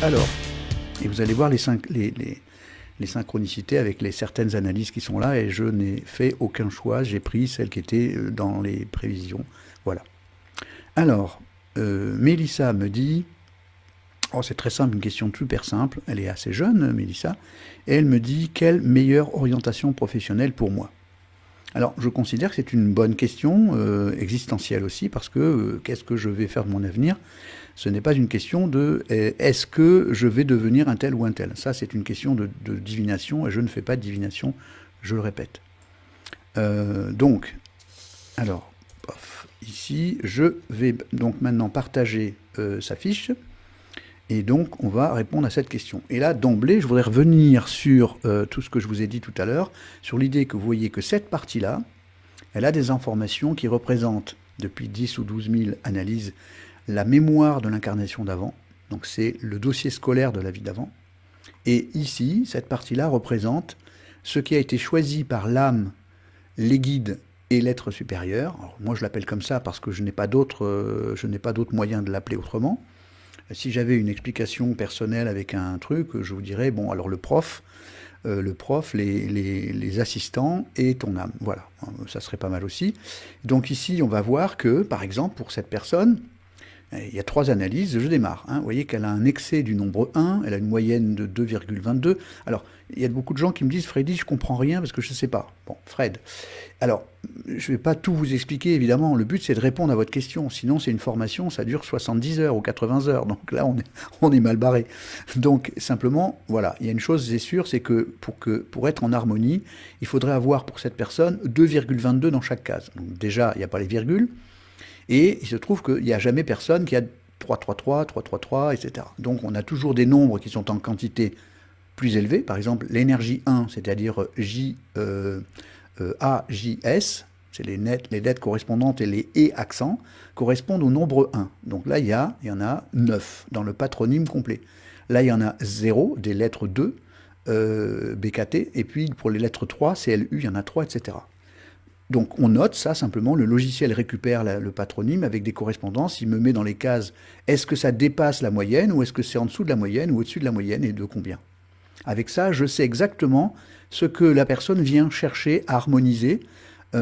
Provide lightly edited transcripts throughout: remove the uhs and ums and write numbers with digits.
Alors, et vous allez voir les synchronicités avec certaines analyses qui sont là, et je n'ai fait aucun choix, j'ai pris celles qui étaient dans les prévisions. Voilà. Alors, Mélissa me dit, oh, c'est très simple, une question super simple, elle est assez jeune, Mélissa, et elle me dit, quelle meilleure orientation professionnelle pour moi? Alors, je considère que c'est une bonne question, existentielle aussi, parce que qu'est-ce que je vais faire de mon avenir? Ce n'est pas une question de est-ce que je vais devenir un tel ou un tel. Ça, c'est une question de divination, et je ne fais pas de divination, je le répète. Donc, alors, pof, ici, je vais donc maintenant partager sa fiche. Et donc, on va répondre à cette question. Et là, d'emblée, je voudrais revenir sur tout ce que je vous ai dit tout à l'heure, sur l'idée que vous voyez que cette partie-là, elle a des informations qui représentent, depuis 10 ou 12 000 analyses, la mémoire de l'incarnation d'avant. Donc, c'est le dossier scolaire de la vie d'avant. Et ici, cette partie-là représente ce qui a été choisi par l'âme, les guides et l'être supérieur. Alors, moi, je l'appelle comme ça parce que je n'ai pas d'autre moyen de l'appeler autrement. Si j'avais une explication personnelle avec un truc, je vous dirais, bon, alors le prof, les assistants et ton âme. Voilà, ça serait pas mal aussi. Donc ici, on va voir que, par exemple, pour cette personne, il y a 3 analyses, je démarre. Hein. Vous voyez qu'elle a un excès du nombre 1, elle a une moyenne de 2,22. Alors, il y a beaucoup de gens qui me disent, Freddy, je comprends rien parce que je ne sais pas. Bon, Fred. Alors, je ne vais pas tout vous expliquer, évidemment. Le but, c'est de répondre à votre question. Sinon, c'est une formation, ça dure 70 heures ou 80 heures. Donc là, on est mal barré. Donc, simplement, voilà, il y a une chose, c'est sûr, c'est que pour être en harmonie, il faudrait avoir pour cette personne 2,22 dans chaque case. Donc déjà, il n'y a pas les virgules. Et il se trouve qu'il n'y a jamais personne qui a 333, 333, etc. Donc on a toujours des nombres qui sont en quantité plus élevée. Par exemple, l'énergie 1, c'est-à-dire AJS, c'est les lettres correspondantes et les et accents, correspondent au nombre 1. Donc là, il y en a 9 dans le patronyme complet. Là, il y en a 0, des lettres 2, BKT, et puis pour les lettres 3, CLU, il y en a 3, etc. Donc on note ça simplement, le logiciel récupère le patronyme avec des correspondances, il me met dans les cases, est-ce que ça dépasse la moyenne, ou est-ce que c'est en dessous de la moyenne, ou au-dessus de la moyenne, et de combien. Avec ça, je sais exactement ce que la personne vient chercher à harmoniser,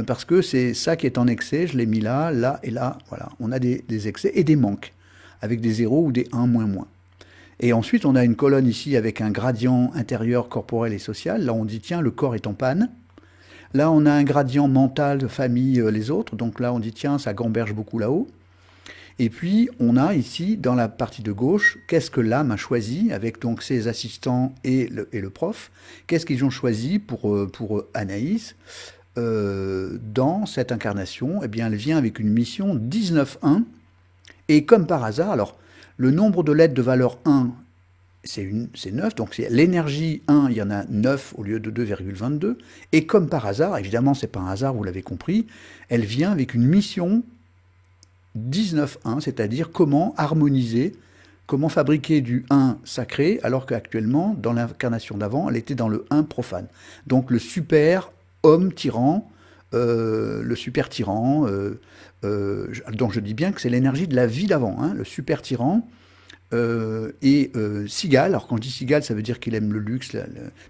parce que c'est ça qui est en excès, je l'ai mis là, là et là, voilà. On a des excès et des manques, avec des 0 ou des 1, moins, moins. Et ensuite, on a une colonne ici avec un gradient intérieur, corporel et social, là on dit, tiens, le corps est en panne. Là, on a un gradient mental de famille, les autres. Donc là, on dit, tiens, ça gamberge beaucoup là-haut. Et puis, on a ici, dans la partie de gauche, qu'est-ce que l'âme a choisi, avec donc ses assistants et le prof. Qu'est-ce qu'ils ont choisi pour Anaïs dans cette incarnation? Eh bien, elle vient avec une mission 19.1. Et comme par hasard, alors, le nombre de lettres de valeur 1, c'est 9, donc c'est l'énergie 1, il y en a 9 au lieu de 2,22. Et comme par hasard, évidemment, c'est pas un hasard, vous l'avez compris, elle vient avec une mission 19.1, c'est-à-dire comment harmoniser, comment fabriquer du 1 sacré, alors qu'actuellement, dans l'incarnation d'avant, elle était dans le 1 profane. Donc le super homme tyran, le super tyran, dont je dis bien que c'est l'énergie de la vie d'avant, hein, le super tyran. Cigale, alors quand je dis Cigale, ça veut dire qu'il aime le luxe,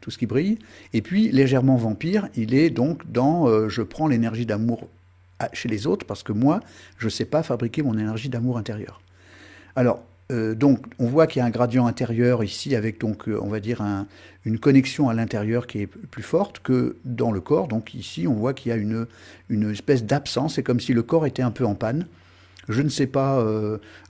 tout ce qui brille. Et puis légèrement vampire, il est donc dans je prends l'énergie d'amour chez les autres parce que moi, je ne sais pas fabriquer mon énergie d'amour intérieur. Alors, donc, on voit qu'il y a un gradient intérieur ici avec donc, on va dire, une connexion à l'intérieur qui est plus forte que dans le corps. Donc ici, on voit qu'il y a une espèce d'absence. C'est comme si le corps était un peu en panne. Je ne sais pas,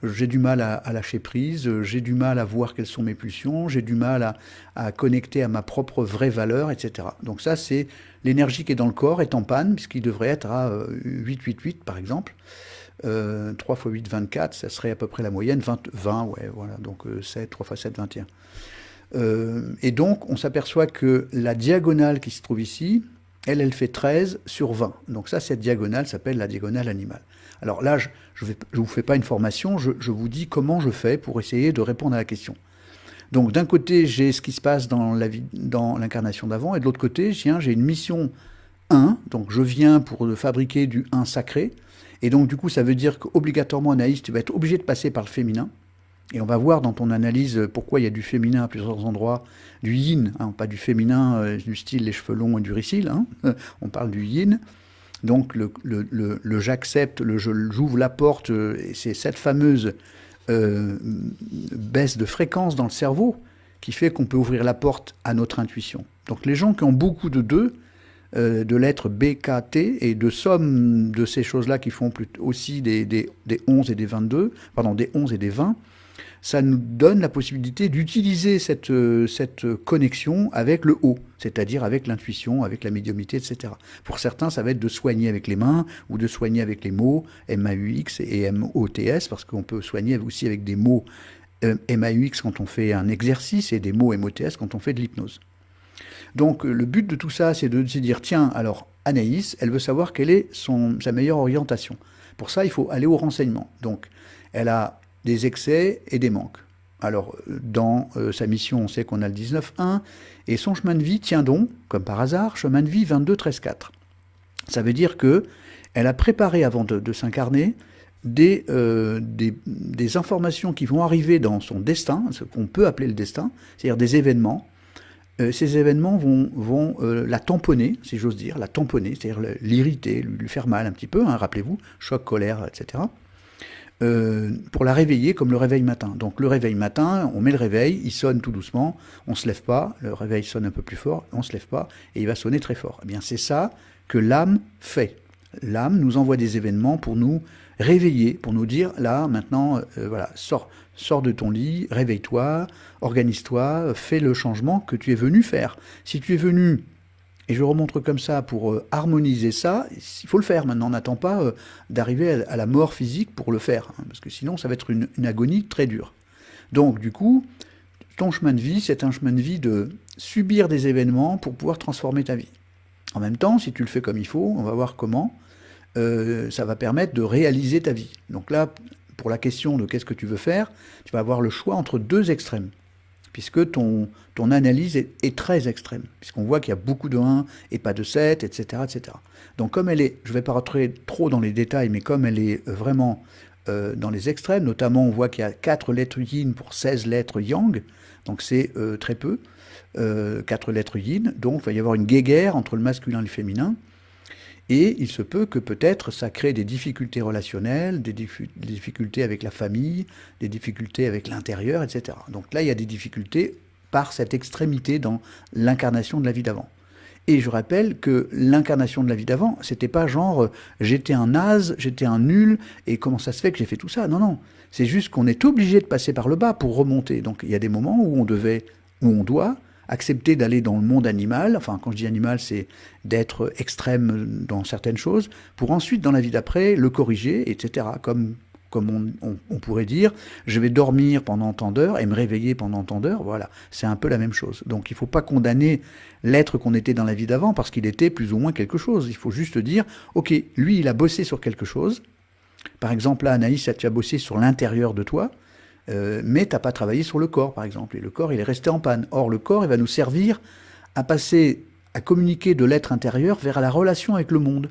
j'ai du mal à lâcher prise, j'ai du mal à voir quelles sont mes pulsions, j'ai du mal à connecter à ma propre vraie valeur, etc. Donc ça, c'est l'énergie qui est dans le corps est en panne, puisqu'il devrait être à 8,88 par exemple. 3 x 8, 24, ça serait à peu près la moyenne, 20, ouais, voilà, donc 7, 3 x 7, 21. Et donc, on s'aperçoit que la diagonale qui se trouve ici, elle fait 13 sur 20. Donc ça, cette diagonale s'appelle la diagonale animale. Alors là, je ne vous fais pas une formation, je vous dis comment je fais pour essayer de répondre à la question. Donc d'un côté, j'ai ce qui se passe dans l'incarnation d'avant, et de l'autre côté, j'ai une mission 1, donc je viens pour fabriquer du 1 sacré, et donc du coup, ça veut dire qu'obligatoirement, Anaïs, tu vas être obligé de passer par le féminin, Et on va voir dans ton analyse pourquoi il y a du féminin à plusieurs endroits, du yin, hein, pas du féminin du style les cheveux longs et du ricil, hein, on parle du yin. Donc le j'accepte, j'ouvre la porte, c'est cette fameuse baisse de fréquence dans le cerveau qui fait qu'on peut ouvrir la porte à notre intuition. Donc les gens qui ont beaucoup de deux, de lettres B, K, T, et de somme de ces choses-là qui font aussi des 11 et des 22, pardon, des 11 et des 20, ça nous donne la possibilité d'utiliser cette connexion avec le haut, c'est-à-dire avec l'intuition, avec la médiumnité, etc. Pour certains, ça va être de soigner avec les mains ou de soigner avec les mots MAUX et MOTS, parce qu'on peut soigner aussi avec des mots MAUX quand on fait un exercice et des mots MOTS quand on fait de l'hypnose. Donc le but de tout ça, c'est de se dire, tiens, alors Anaïs, elle veut savoir quelle est sa meilleure orientation. Pour ça, il faut aller au renseignement. Donc, elle a des excès et des manques. Alors, dans sa mission, on sait qu'on a le 19.1, et son chemin de vie tient donc, comme par hasard, chemin de vie 22-13-4. Ça veut dire que elle a préparé, avant de s'incarner, des informations qui vont arriver dans son destin, ce qu'on peut appeler le destin, c'est-à-dire des événements. Ces événements vont la tamponner, si j'ose dire, la tamponner, c'est-à-dire l'irriter, lui faire mal un petit peu, hein, rappelez-vous, choc, colère, etc., pour la réveiller comme le réveil matin. Donc le réveil matin, on met le réveil, il sonne tout doucement, on ne se lève pas, le réveil sonne un peu plus fort, on ne se lève pas, et il va sonner très fort. Eh bien c'est ça que l'âme fait. L'âme nous envoie des événements pour nous réveiller, pour nous dire, là, maintenant, voilà, sors de ton lit, réveille-toi, organise-toi, fais le changement que tu es venu faire. Si tu es venu, et je remontre comme ça pour harmoniser ça, il faut le faire maintenant, on n'attend pas d'arriver à la mort physique pour le faire, hein, parce que sinon ça va être une agonie très dure. Donc du coup, ton chemin de vie, c'est un chemin de vie de subir des événements pour pouvoir transformer ta vie. En même temps, si tu le fais comme il faut, on va voir comment, ça va permettre de réaliser ta vie. Donc là, pour la question de qu'est-ce que tu veux faire, tu vas avoir le choix entre deux extrêmes, puisque ton analyse est très extrême, puisqu'on voit qu'il y a beaucoup de 1 et pas de 7, etc. etc. Donc comme elle est, je ne vais pas rentrer trop dans les détails, mais comme elle est vraiment dans les extrêmes, notamment on voit qu'il y a 4 lettres yin pour 16 lettres yang, donc c'est très peu, 4 lettres yin, donc il va y avoir une guéguerre entre le masculin et le féminin, et il se peut que peut-être ça crée des difficultés relationnelles, des difficultés avec la famille, des difficultés avec l'intérieur, etc. Donc là, il y a des difficultés par cette extrémité dans l'incarnation de la vie d'avant. Et je rappelle que l'incarnation de la vie d'avant, c'était pas genre j'étais un naze, j'étais un nul, et comment ça se fait que j'ai fait tout ça? Non, non. C'est juste qu'on est obligé de passer par le bas pour remonter. Donc il y a des moments où on doit accepter d'aller dans le monde animal, enfin quand je dis animal c'est d'être extrême dans certaines choses, pour ensuite dans la vie d'après le corriger, etc. Comme on pourrait dire, je vais dormir pendant tant d'heures et me réveiller pendant tant d'heures, voilà, c'est un peu la même chose. Donc il ne faut pas condamner l'être qu'on était dans la vie d'avant parce qu'il était plus ou moins quelque chose, il faut juste dire, ok, lui il a bossé sur quelque chose, par exemple là Anaïs, tu as bossé sur l'intérieur de toi, mais tu n'as pas travaillé sur le corps, par exemple, et le corps, il est resté en panne. Or, le corps, il va nous servir à passer, à communiquer de l'être intérieur vers la relation avec le monde.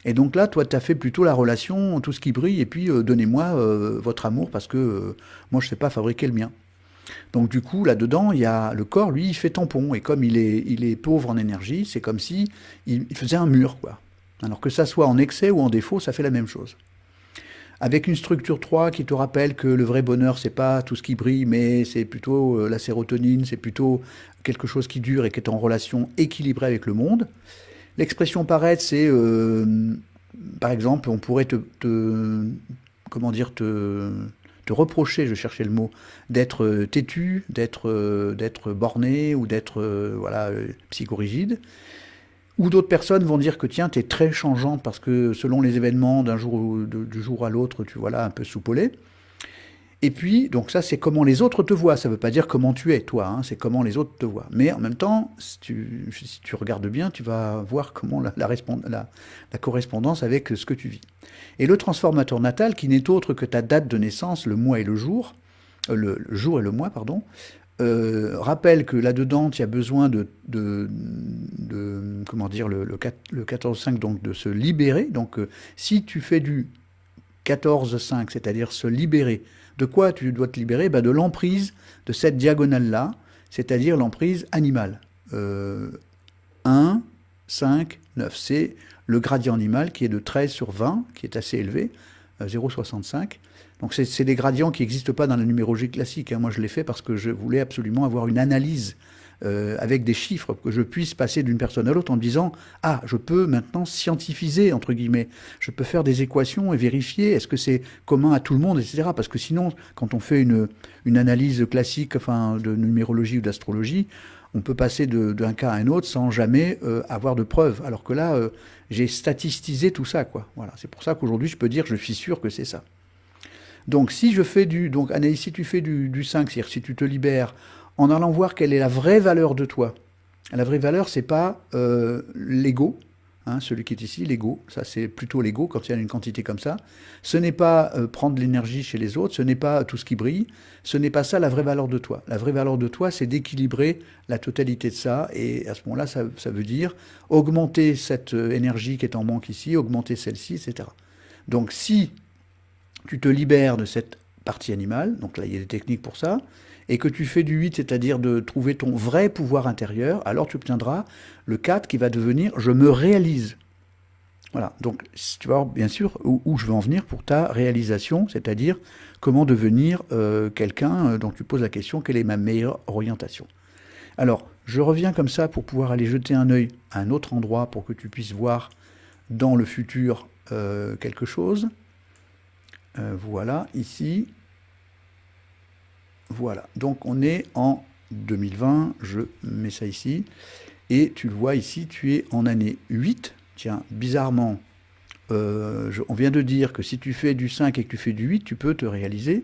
Et donc là, toi, tu as fait plutôt la relation, tout ce qui brille, et puis donnez-moi votre amour, parce que moi, je ne sais pas fabriquer le mien. Donc du coup, là-dedans, il y a le corps, lui, il fait tampon, et comme il est pauvre en énergie, c'est comme si il faisait un mur, quoi. Alors que ça soit en excès ou en défaut, ça fait la même chose. Avec une structure 3 qui te rappelle que le vrai bonheur, c'est pas tout ce qui brille, mais c'est plutôt la sérotonine, c'est plutôt quelque chose qui dure et qui est en relation équilibrée avec le monde. L'expression paraître, c'est, par exemple, on pourrait comment dire, te reprocher, je cherchais le mot, d'être têtu, d'être borné ou d'être voilà, psychorigide. Ou d'autres personnes vont dire que tiens, tu es très changeante parce que selon les événements du jour à l'autre, tu vois là un peu soupolé. Et puis, donc ça, c'est comment les autres te voient. Ça ne veut pas dire comment tu es, toi, hein, c'est comment les autres te voient. Mais en même temps, si tu regardes bien, tu vas voir comment la correspondance avec ce que tu vis. Et le transformateur natal, qui n'est autre que ta date de naissance, le mois et le jour et le mois, pardon, rappelle que là-dedans, tu as besoin comment dire, le 14-5, donc de se libérer. Donc, si tu fais du 14,5, c'est-à-dire se libérer. De quoi tu dois te libérer? De l'emprise de cette diagonale-là, c'est-à-dire l'emprise animale. 1, 5, 9. C'est le gradient animal qui est de 13 sur 20, qui est assez élevé, 0,65. Donc c'est des gradients qui n'existent pas dans la numérologie classique. Moi, je l'ai fait parce que je voulais absolument avoir une analyse avec des chiffres, que je puisse passer d'une personne à l'autre en me disant « Ah, je peux maintenant scientifiser, entre guillemets. Je peux faire des équations et vérifier est-ce que c'est commun à tout le monde, etc. » Parce que sinon, quand on fait une analyse classique, enfin, de numérologie ou d'astrologie, on peut passer d'un cas à un autre sans jamais avoir de preuves. Alors que là, j'ai statistisé tout ça, quoi. Voilà. C'est pour ça qu'aujourd'hui, je peux dire, je suis sûr que c'est ça. Donc, si je fais donc Anaïs, si tu fais du 5, c'est-à-dire si tu te libères en allant voir quelle est la vraie valeur de toi. La vraie valeur, c'est pas l'ego, hein, celui qui est ici, l'ego. Ça, c'est plutôt l'ego quand il y a une quantité comme ça. Ce n'est pas prendre l'énergie chez les autres, ce n'est pas tout ce qui brille. Ce n'est pas ça la vraie valeur de toi. La vraie valeur de toi, c'est d'équilibrer la totalité de ça. Et à ce moment-là, ça veut dire augmenter cette énergie qui est en manque ici, augmenter celle-ci, etc. Donc, si tu te libères de cette partie animale, donc là, il y a des techniques pour ça, et que tu fais du 8, c'est-à-dire de trouver ton vrai pouvoir intérieur, alors tu obtiendras le 4 qui va devenir « je me réalise ». Voilà, donc tu vas voir bien sûr où je veux en venir pour ta réalisation, c'est-à-dire comment devenir quelqu'un dont tu poses la question « quelle est ma meilleure orientation ?» Alors, je reviens comme ça pour pouvoir aller jeter un œil à un autre endroit pour que tu puisses voir dans le futur quelque chose. Voilà, ici. Voilà, donc on est en 2020, je mets ça ici, et tu le vois ici, tu es en année 8. Tiens, bizarrement, on vient de dire que si tu fais du 5 et que tu fais du 8, tu peux te réaliser.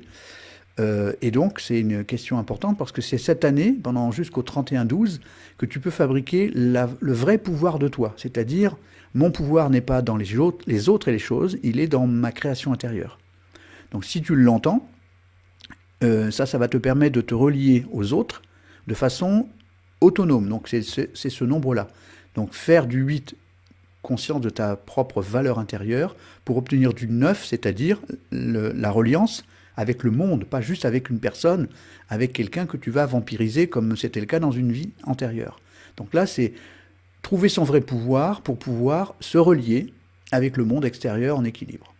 Et donc, c'est une question importante parce que c'est cette année, pendant jusqu'au 31-12, que tu peux fabriquer le vrai pouvoir de toi. C'est-à-dire, mon pouvoir n'est pas dans les autres et les choses, il est dans ma création intérieure. Donc, si tu l'entends, ça va te permettre de te relier aux autres de façon autonome. Donc, c'est ce nombre-là. Donc, faire du 8, conscience de ta propre valeur intérieure, pour obtenir du 9, c'est-à-dire la reliance avec le monde, pas juste avec une personne, avec quelqu'un que tu vas vampiriser comme c'était le cas dans une vie antérieure. Donc là, c'est trouver son vrai pouvoir pour pouvoir se relier avec le monde extérieur en équilibre.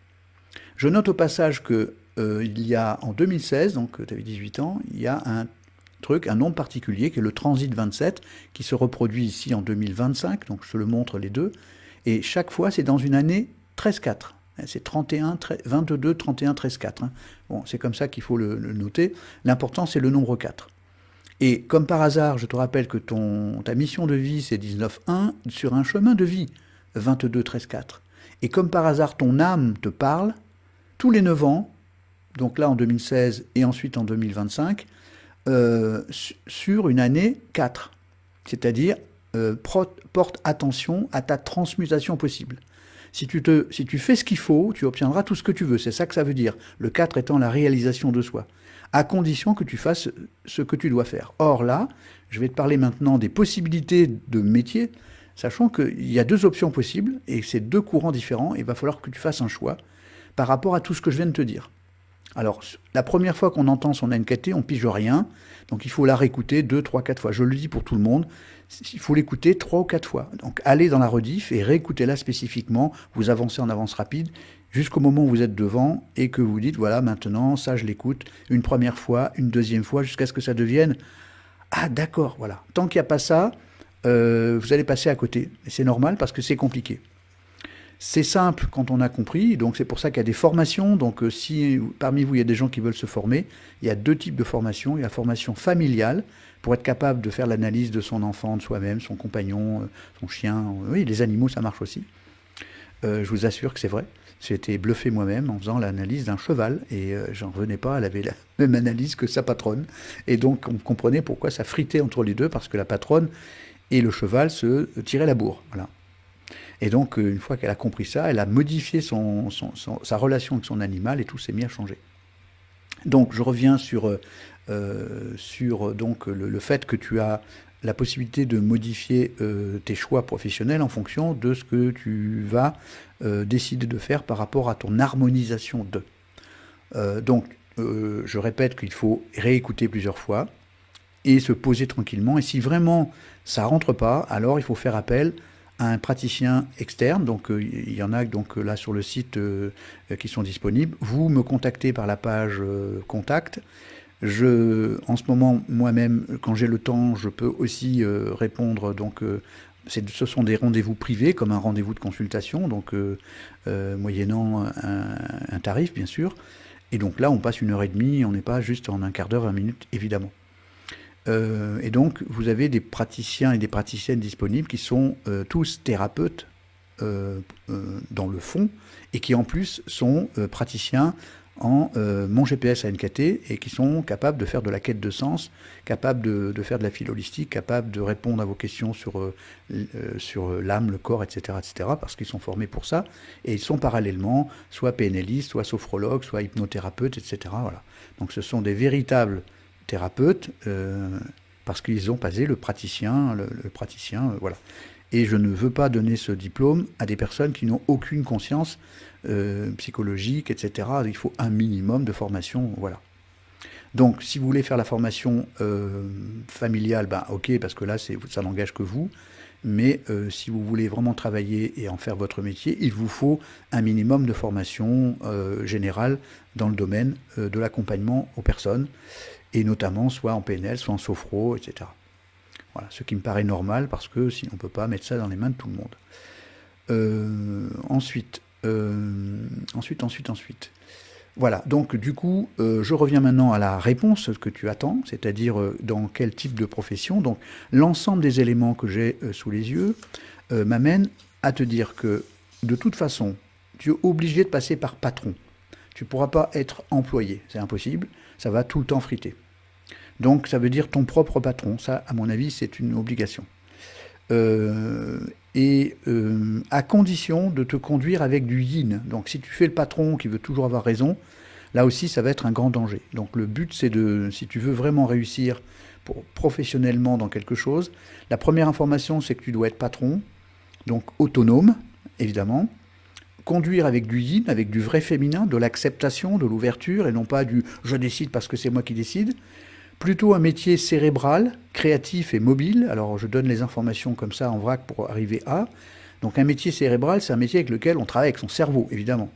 Je note au passage que il y a en 2016, donc tu avais 18 ans, il y a un nombre particulier qui est le transit 27, qui se reproduit ici en 2025, donc je te le montre les deux, et chaque fois c'est dans une année 13-4. C'est 31, 22, 31, 13, 4. Hein. Bon, c'est comme ça qu'il faut le noter. L'important, c'est le nombre 4. Et comme par hasard, je te rappelle que ta mission de vie, c'est 19-1 sur un chemin de vie, 22, 13, 4. Et comme par hasard, ton âme te parle tous les 9 ans, donc là en 2016 et ensuite en 2025, sur une année 4. C'est-à-dire, porte attention à ta transmutation possible. Si tu fais ce qu'il faut, tu obtiendras tout ce que tu veux. C'est ça que ça veut dire. Le 4 étant la réalisation de soi. À condition que tu fasses ce que tu dois faire. Or là, je vais te parler maintenant des possibilités de métier, sachant qu'il y a deux options possibles, et c'est deux courants différents, et il va falloir que tu fasses un choix par rapport à tout ce que je viens de te dire. Alors, la première fois qu'on entend son NKT, on pige rien, donc il faut la réécouter 2, 3, 4 fois. Je le dis pour tout le monde, il faut l'écouter 3 ou 4 fois. Donc allez dans la rediff et réécoutez-la spécifiquement, vous avancez en avance rapide, jusqu'au moment où vous êtes devant et que vous dites, voilà, maintenant, ça je l'écoute une première fois, une deuxième fois, jusqu'à ce que ça devienne, ah d'accord, voilà. Tant qu'il n'y a pas ça, vous allez passer à côté. Et c'est normal parce que c'est compliqué. C'est simple quand on a compris, donc c'est pour ça qu'il y a des formations. Donc si parmi vous il y a des gens qui veulent se former, il y a deux types de formations. Il y a la formation familiale, pour être capable de faire l'analyse de son enfant, de soi-même, son compagnon, son chien, oui, les animaux ça marche aussi. Je vous assure que c'est vrai. J'ai été bluffé moi-même en faisant l'analyse d'un cheval, et j'en revenais pas, elle avait la même analyse que sa patronne. Et donc on comprenait pourquoi ça fritait entre les deux, parce que la patronne et le cheval se tiraient la bourre. Voilà. Et donc, une fois qu'elle a compris ça, elle a modifié sa relation avec son animal et tout s'est mis à changer. Donc je reviens sur, donc, le fait que tu as la possibilité de modifier tes choix professionnels en fonction de ce que tu vas décider de faire par rapport à ton harmonisation de. Je répète qu'il faut réécouter plusieurs fois et se poser tranquillement. Et si vraiment ça rentre pas, alors il faut faire appel à un praticien externe. Donc il y en a donc là sur le site qui sont disponibles. Vous me contactez par la page contact. En ce moment, moi-même, quand j'ai le temps, je peux aussi répondre. Donc ce sont des rendez-vous privés, comme un rendez-vous de consultation, donc moyennant un tarif, bien sûr. Et donc là, on passe 1h30, on n'est pas juste en un quart d'heure, 20 minutes, évidemment. Et donc, vous avez des praticiens et des praticiennes disponibles qui sont tous thérapeutes dans le fond, et qui en plus sont praticiens en mon GPS à NKT, et qui sont capables de faire de la quête de sens, capables de faire de la philo holistique, capables de répondre à vos questions sur l'âme, le corps, etc., parce qu'ils sont formés pour ça, et ils sont parallèlement soit PNListes, soit sophrologues, soit hypnothérapeutes, etc. Voilà. Donc ce sont des véritables thérapeutes, parce qu'ils ont passé le praticien, voilà. Et je ne veux pas donner ce diplôme à des personnes qui n'ont aucune conscience psychologique, etc. Il faut un minimum de formation, voilà. Donc, si vous voulez faire la formation familiale, ben, ok, parce que là, ça n'engage que vous. Mais si vous voulez vraiment travailler et en faire votre métier, il vous faut un minimum de formation générale dans le domaine de l'accompagnement aux personnes, et notamment soit en PNL, soit en sophro, etc. Voilà, ce qui me paraît normal, parce que sinon on ne peut pas mettre ça dans les mains de tout le monde. Ensuite. Voilà, donc du coup, je reviens maintenant à la réponse que tu attends, c'est-à-dire dans quel type de profession. Donc l'ensemble des éléments que j'ai sous les yeux m'amène à te dire que de toute façon, tu es obligé de passer par patron. Tu ne pourras pas être employé, c'est impossible, ça va tout le temps friter. Donc ça veut dire ton propre patron, ça à mon avis c'est une obligation. À condition de te conduire avec du yin. Donc si tu fais le patron qui veut toujours avoir raison, là aussi ça va être un grand danger. Donc le but c'est si tu veux vraiment réussir professionnellement dans quelque chose, la première information c'est que tu dois être patron, donc autonome évidemment, conduire avec du yin, avec du vrai féminin, de l'acceptation, de l'ouverture, et non pas du « je décide parce que c'est moi qui décide ». Plutôt un métier cérébral, créatif et mobile. Alors je donne les informations comme ça en vrac pour arriver à. Donc un métier cérébral, c'est un métier avec lequel on travaille avec son cerveau, évidemment.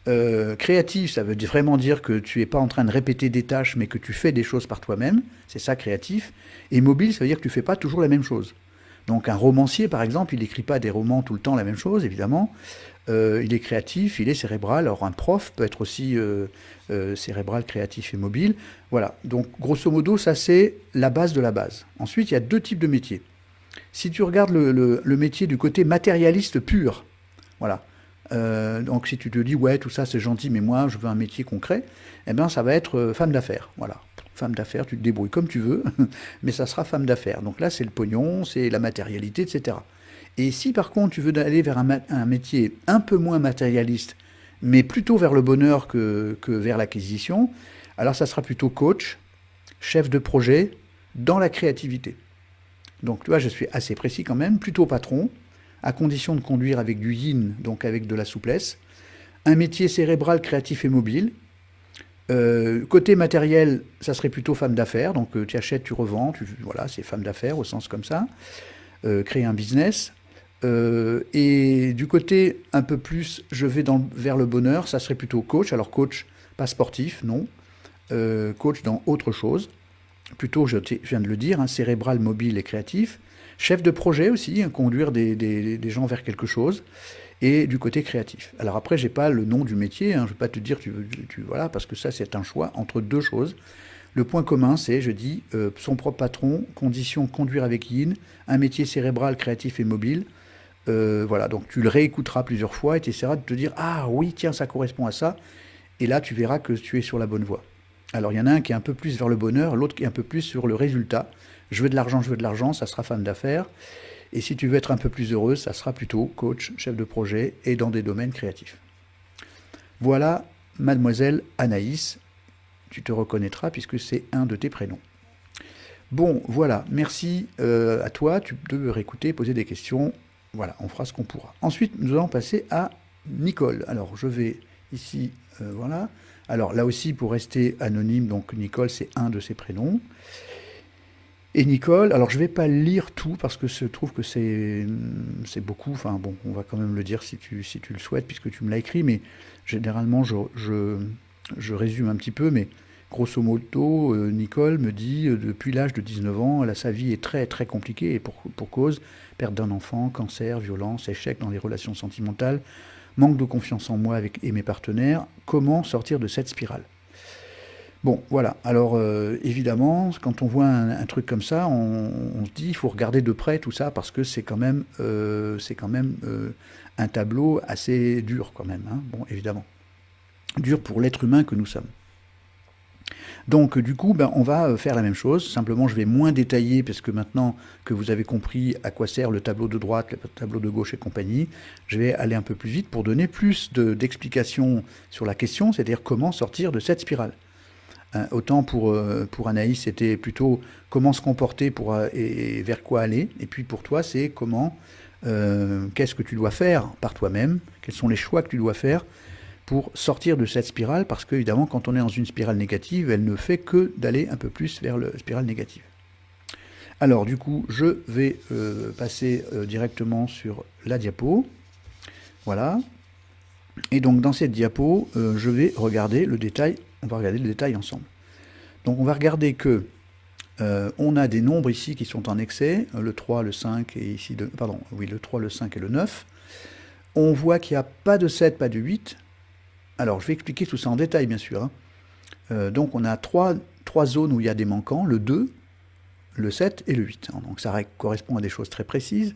Créatif, ça veut vraiment dire que tu n'es pas en train de répéter des tâches, mais que tu fais des choses par toi-même. C'est ça, créatif. Et mobile, ça veut dire que tu ne fais pas toujours la même chose. Donc un romancier, par exemple, il n'écrit pas des romans tout le temps la même chose, évidemment. Il est créatif, il est cérébral. Alors un prof peut être aussi cérébral, créatif et mobile. Voilà, donc grosso modo, ça c'est la base de la base. Ensuite, il y a deux types de métiers. Si tu regardes le métier du côté matérialiste pur, voilà. Donc si tu te dis, ouais, tout ça c'est gentil, mais moi je veux un métier concret, eh bien ça va être femme d'affaires, voilà. Femme d'affaires, tu te débrouilles comme tu veux, mais ça sera femme d'affaires. Donc là, c'est le pognon, c'est la matérialité, etc. Et si par contre, tu veux aller vers un métier un peu moins matérialiste, mais plutôt vers le bonheur que vers l'acquisition, alors ça sera plutôt coach, chef de projet, dans la créativité. Donc tu vois, je suis assez précis quand même, plutôt patron, à condition de conduire avec du yin, donc avec de la souplesse, un métier cérébral, créatif et mobile. Côté matériel, ça serait plutôt femme d'affaires, donc tu achètes, tu revends, voilà, c'est femme d'affaires au sens comme ça, créer un business. Et du côté un peu plus, je vais vers le bonheur, ça serait plutôt coach, alors coach, pas sportif, non, coach dans autre chose, plutôt, je viens de le dire, hein, cérébral, mobile et créatif, chef de projet aussi, hein, conduire des gens vers quelque chose, et du côté créatif. Alors après, j'ai pas le nom du métier, hein, je ne vais pas te dire, voilà, parce que ça, c'est un choix entre deux choses. Le point commun, c'est, je dis, son propre patron, condition conduire avec yin, un métier cérébral, créatif et mobile. Voilà, donc tu le réécouteras plusieurs fois et tu essaieras de te dire, ah oui, tiens, ça correspond à ça. Et là, tu verras que tu es sur la bonne voie. Alors, il y en a un qui est un peu plus vers le bonheur, l'autre qui est un peu plus sur le résultat. Je veux de l'argent, ça sera femme d'affaires. Et si tu veux être un peu plus heureuse, ça sera plutôt coach, chef de projet et dans des domaines créatifs. Voilà, mademoiselle Anaïs, tu te reconnaîtras puisque c'est un de tes prénoms. Bon, voilà, merci à toi, tu peux réécouter, poser des questions, voilà, on fera ce qu'on pourra. Ensuite, nous allons passer à Nicole. Alors, je vais ici, voilà. Alors, là aussi, pour rester anonyme, donc Nicole, c'est un de ses prénoms. Et Nicole, alors je ne vais pas lire tout parce que je trouve que c'est beaucoup, enfin bon, on va quand même le dire si tu le souhaites puisque tu me l'as écrit, mais généralement je résume un petit peu, mais grosso modo, Nicole me dit, depuis l'âge de 19 ans, sa vie est très très compliquée et pour cause, perte d'un enfant, cancer, violence, échec dans les relations sentimentales, manque de confiance en moi et mes partenaires, comment sortir de cette spirale? Bon, voilà. Alors, évidemment, quand on voit un truc comme ça, on se dit, il faut regarder de près tout ça, parce que c'est quand même, un tableau assez dur, quand même. Hein. Bon, évidemment. Dur pour l'être humain que nous sommes. Donc, du coup, ben, on va faire la même chose. Simplement, je vais moins détailler, parce que maintenant que vous avez compris à quoi sert le tableau de droite, le tableau de gauche et compagnie, je vais aller un peu plus vite pour donner plus d'explications sur la question, c'est-à-dire comment sortir de cette spirale. Autant pour Anaïs, c'était plutôt comment se comporter et vers quoi aller. Et puis pour toi, c'est comment, qu'est-ce que tu dois faire par toi-même, quels sont les choix que tu dois faire pour sortir de cette spirale, parce qu'évidemment, quand on est dans une spirale négative, elle ne fait que d'aller un peu plus vers la spirale négative. Alors du coup, je vais passer directement sur la diapo. Voilà. Et donc dans cette diapo, je vais regarder le détail. On va regarder le détail ensemble. Donc on va regarder que on a des nombres ici qui sont en excès, le 3, le 5 et ici, le 3, le 5 et le 9. On voit qu'il n'y a pas de 7, pas de 8. Alors je vais expliquer tout ça en détail bien sûr. Hein. Donc on a trois zones où il y a des manquants, le 2, le 7 et le 8. Donc ça correspond à des choses très précises.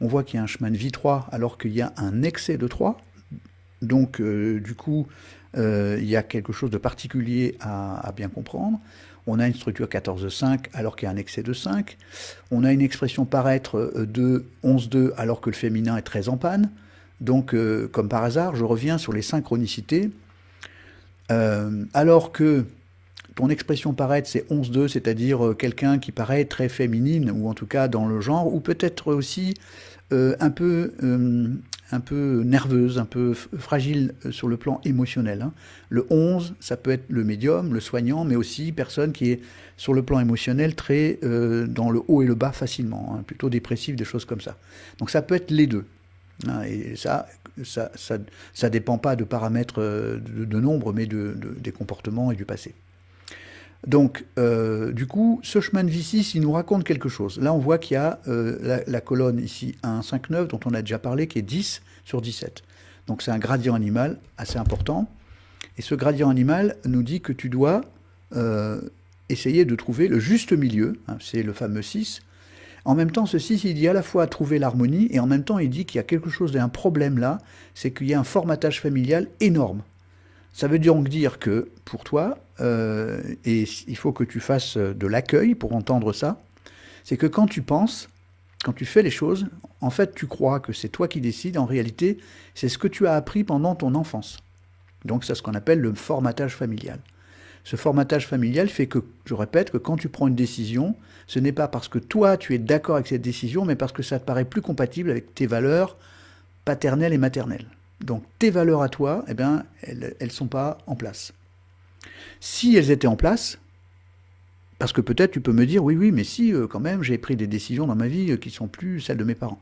On voit qu'il y a un chemin de vie 3 alors qu'il y a un excès de 3. Donc du coup, il y a quelque chose de particulier à bien comprendre. On a une structure 14-5 alors qu'il y a un excès de 5. On a une expression paraître de 11-2 alors que le féminin est très en panne. Donc, comme par hasard, je reviens sur les synchronicités. Alors que ton expression paraître, c'est 11-2, c'est-à-dire quelqu'un qui paraît très féminine, ou en tout cas dans le genre, ou peut-être aussi un peu nerveuse, un peu fragile sur le plan émotionnel. Hein. Le 11, ça peut être le médium, le soignant, mais aussi personne qui est sur le plan émotionnel très dans le haut et le bas facilement, hein, plutôt dépressif, des choses comme ça. Donc ça peut être les deux. Hein, et ça dépend pas de paramètres de nombre, mais des comportements et du passé. Donc, du coup, ce chemin de vie-6, il nous raconte quelque chose. Là, on voit qu'il y a la colonne ici 1, 5, 9, dont on a déjà parlé, qui est 10 sur 17. Donc, c'est un gradient animal assez important. Et ce gradient animal nous dit que tu dois essayer de trouver le juste milieu. Hein, c'est le fameux 6. En même temps, ce 6, il dit à la fois trouver l'harmonie, et en même temps, il dit qu'il y a quelque chose d'un problème là, c'est qu'il y a un formatage familial énorme. Ça veut donc dire que, pour toi, et il faut que tu fasses de l'accueil pour entendre ça, c'est que quand tu penses, quand tu fais les choses, en fait, tu crois que c'est toi qui décides, en réalité, c'est ce que tu as appris pendant ton enfance. Donc, c'est ce qu'on appelle le formatage familial. Ce formatage familial fait que, je répète, que quand tu prends une décision, ce n'est pas parce que toi, tu es d'accord avec cette décision, mais parce que ça te paraît plus compatible avec tes valeurs paternelles et maternelles. Donc tes valeurs à toi, eh bien, elles ne sont pas en place. Si elles étaient en place, parce que peut-être tu peux me dire, oui, mais si, quand même, j'ai pris des décisions dans ma vie qui ne sont plus celles de mes parents.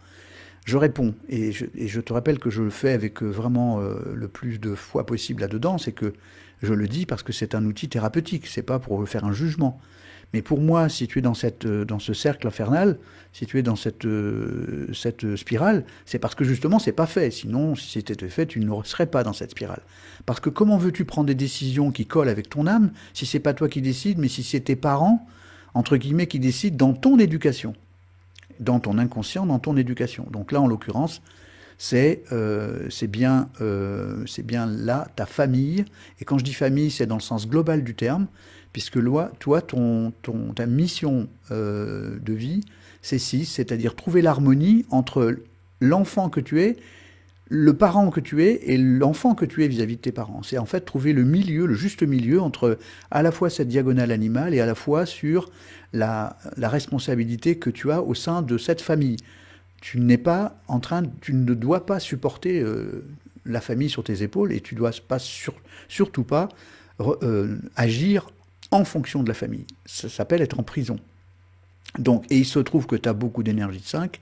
Je réponds, et je te rappelle que je le fais avec vraiment le plus de fois possible là-dedans, c'est que je le dis parce que c'est un outil thérapeutique, c'est pas pour faire un jugement. Mais pour moi, si tu es dans ce cercle infernal, si tu es dans cette spirale, c'est parce que justement, c'est pas fait. Sinon, si c'était fait, tu ne serais pas dans cette spirale. Parce que comment veux-tu prendre des décisions qui collent avec ton âme, si c'est pas toi qui décides, mais si c'est tes parents, entre guillemets, qui décident dans ton éducation, dans ton inconscient, dans ton éducation. Donc là, en l'occurrence, c'est bien là ta famille. Et quand je dis famille, c'est dans le sens global du terme, puisque toi, ta mission de vie, c'est 6, c'est-à-dire trouver l'harmonie entre l'enfant que tu es, le parent que tu es et l'enfant que tu es vis-à-vis de tes parents. C'est en fait trouver le milieu, le juste milieu entre à la fois cette diagonale animale et à la fois sur la responsabilité que tu as au sein de cette famille. Tu n'es pas en train, tu ne dois pas supporter la famille sur tes épaules et tu ne dois pas surtout pas agir en fonction de la famille. Ça s'appelle être en prison. Donc, et il se trouve que tu as beaucoup d'énergie 5,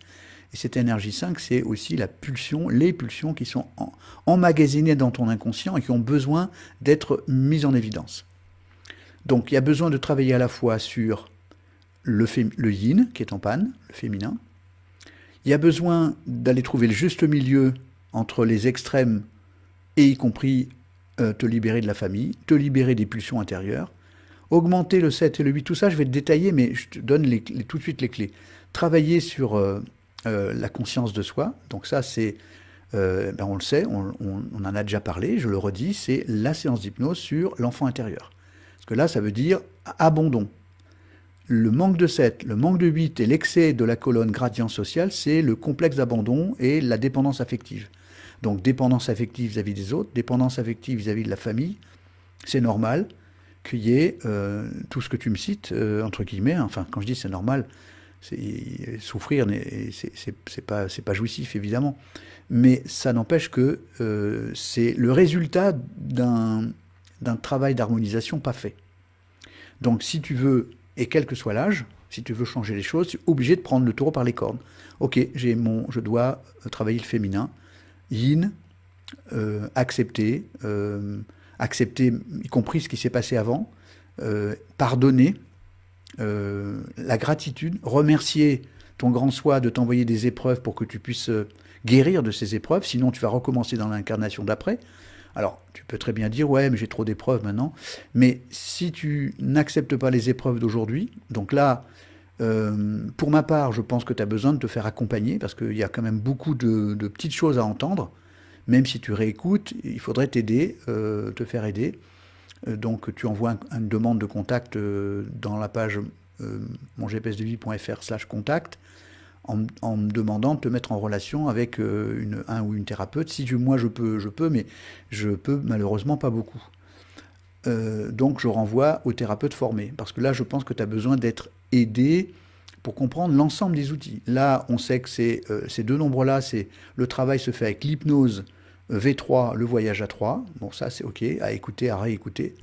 et cette énergie 5, c'est aussi la pulsion, les pulsions qui sont emmagasinées dans ton inconscient et qui ont besoin d'être mises en évidence. Donc, il y a besoin de travailler à la fois sur le yin, qui est en panne, le féminin. Il y a besoin d'aller trouver le juste milieu entre les extrêmes, et y compris te libérer de la famille, te libérer des pulsions intérieures, augmenter le 7 et le 8, tout ça, je vais te détailler, mais je te donne tout de suite les clés. Travailler sur la conscience de soi, donc ça c'est, on le sait, on en a déjà parlé, je le redis, c'est la séance d'hypnose sur l'enfant intérieur. Parce que là, ça veut dire abandon. Le manque de 7, le manque de 8 et l'excès de la colonne gradient social, c'est le complexe d'abandon et la dépendance affective. Donc dépendance affective vis-à-vis des autres, dépendance affective vis-à-vis de la famille, c'est normal qu'il y ait tout ce que tu me cites, entre guillemets, enfin quand je dis c'est normal, souffrir, c'est pas jouissif évidemment, mais ça n'empêche que c'est le résultat d'un travail d'harmonisation pas fait. Donc si tu veux, et quel que soit l'âge, si tu veux changer les choses, tu es obligé de prendre le taureau par les cornes. Ok, je dois travailler le féminin, yin, accepter, y compris ce qui s'est passé avant, pardonner, la gratitude, remercier ton grand soi de t'envoyer des épreuves pour que tu puisses guérir de ces épreuves, sinon tu vas recommencer dans l'incarnation d'après. Alors, tu peux très bien dire, ouais, mais j'ai trop d'épreuves maintenant. Mais si tu n'acceptes pas les épreuves d'aujourd'hui, donc là, pour ma part, je pense que tu as besoin de te faire accompagner, parce qu'il y a quand même beaucoup de petites choses à entendre. Même si tu réécoutes, il faudrait t'aider, te faire aider. Donc tu envoies une demande de contact dans la page mongpsdevie.fr/contact en me demandant de te mettre en relation avec un ou une thérapeute. Si moi je peux, mais je peux malheureusement pas beaucoup. Donc je renvoie au thérapeute formé, parce que là je pense que tu as besoin d'être aidé pour comprendre l'ensemble des outils. Là, on sait que ces deux nombres-là, le travail se fait avec l'hypnose V3, le voyage à 3. Bon, ça c'est ok, à écouter, à réécouter.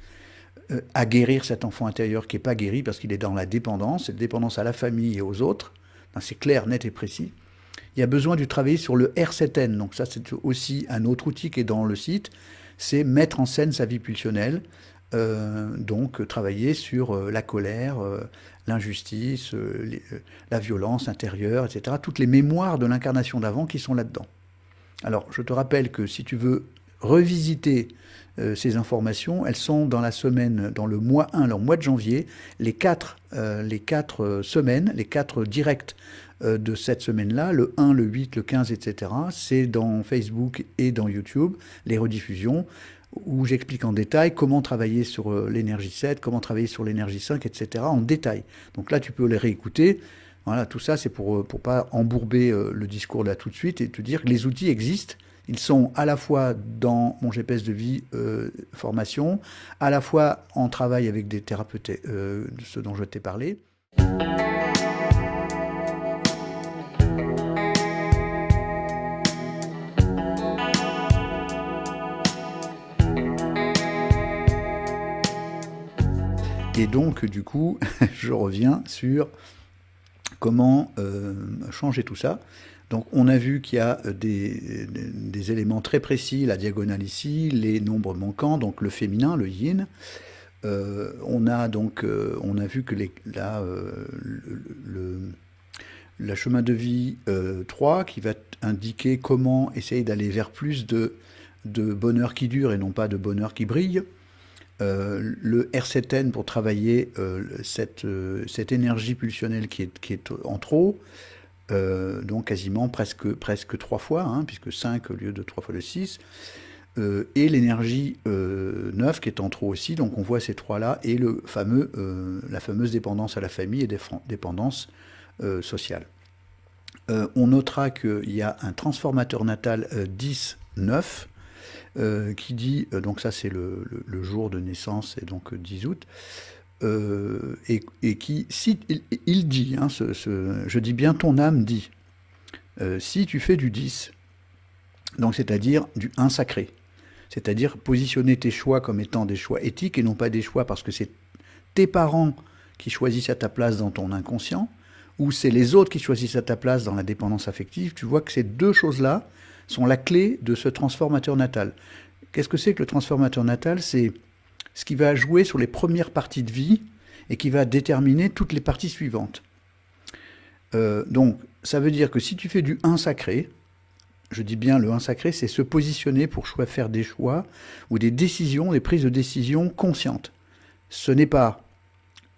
À guérir cet enfant intérieur qui n'est pas guéri parce qu'il est dans la dépendance, la dépendance à la famille et aux autres. C'est clair, net et précis. Il y a besoin de travailler sur le R7N. Donc ça, c'est aussi un autre outil qui est dans le site. C'est mettre en scène sa vie pulsionnelle. Donc travailler sur la colère, l'injustice, la violence intérieure, etc. Toutes les mémoires de l'incarnation d'avant qui sont là-dedans. Alors, je te rappelle que si tu veux revisiter ces informations, elles sont dans la semaine, dans le mois 1, le mois de janvier, les quatre semaines, les 4 directs de cette semaine-là, le 1, le 8, le 15, etc. C'est dans Facebook et dans YouTube, les rediffusions, où j'explique en détail comment travailler sur l'énergie 7, comment travailler sur l'énergie 5, etc. en détail. Donc là, tu peux les réécouter. Voilà, tout ça, c'est pour pas embourber le discours là tout de suite et te dire que les outils existent. Ils sont à la fois dans mon GPS de vie formation, à la fois en travail avec des thérapeutes, ceux dont je t'ai parlé. Et donc, du coup, je reviens sur comment changer tout ça. Donc, on a vu qu'il y a des éléments très précis, la diagonale ici, les nombres manquants, donc le féminin, le yin. On a vu que le chemin de vie 3 qui va indiquer comment essayer d'aller vers plus de bonheur qui dure et non pas de bonheur qui brille. Le R7N pour travailler cette énergie pulsionnelle qui est en trop, donc quasiment presque 3 fois, hein, puisque 5 au lieu de 3 fois le 6, et l'énergie 9 qui est en trop aussi, donc on voit ces trois-là, et la fameuse dépendance à la famille et dépendance sociale. on notera qu'il y a un transformateur natal 10-9 qui dit, donc ça c'est le jour de naissance, et donc 10 août, et qui, si, il dit, hein, je dis bien ton âme dit, si tu fais du 10, donc c'est-à-dire du 1 sacré, c'est-à-dire positionner tes choix comme étant des choix éthiques et non pas des choix parce que c'est tes parents qui choisissent à ta place dans ton inconscient, ou c'est les autres qui choisissent à ta place dans la dépendance affective, tu vois que ces deux choses-là sont la clé de ce transformateur natal. Qu'est-ce que c'est que le transformateur natal? C'est ce qui va jouer sur les premières parties de vie et qui va déterminer toutes les parties suivantes. Donc, ça veut dire que si tu fais du 1 sacré, je dis bien le 1 sacré, c'est se positionner pour faire des choix ou des décisions, des prises de décision conscientes. Ce n'est pas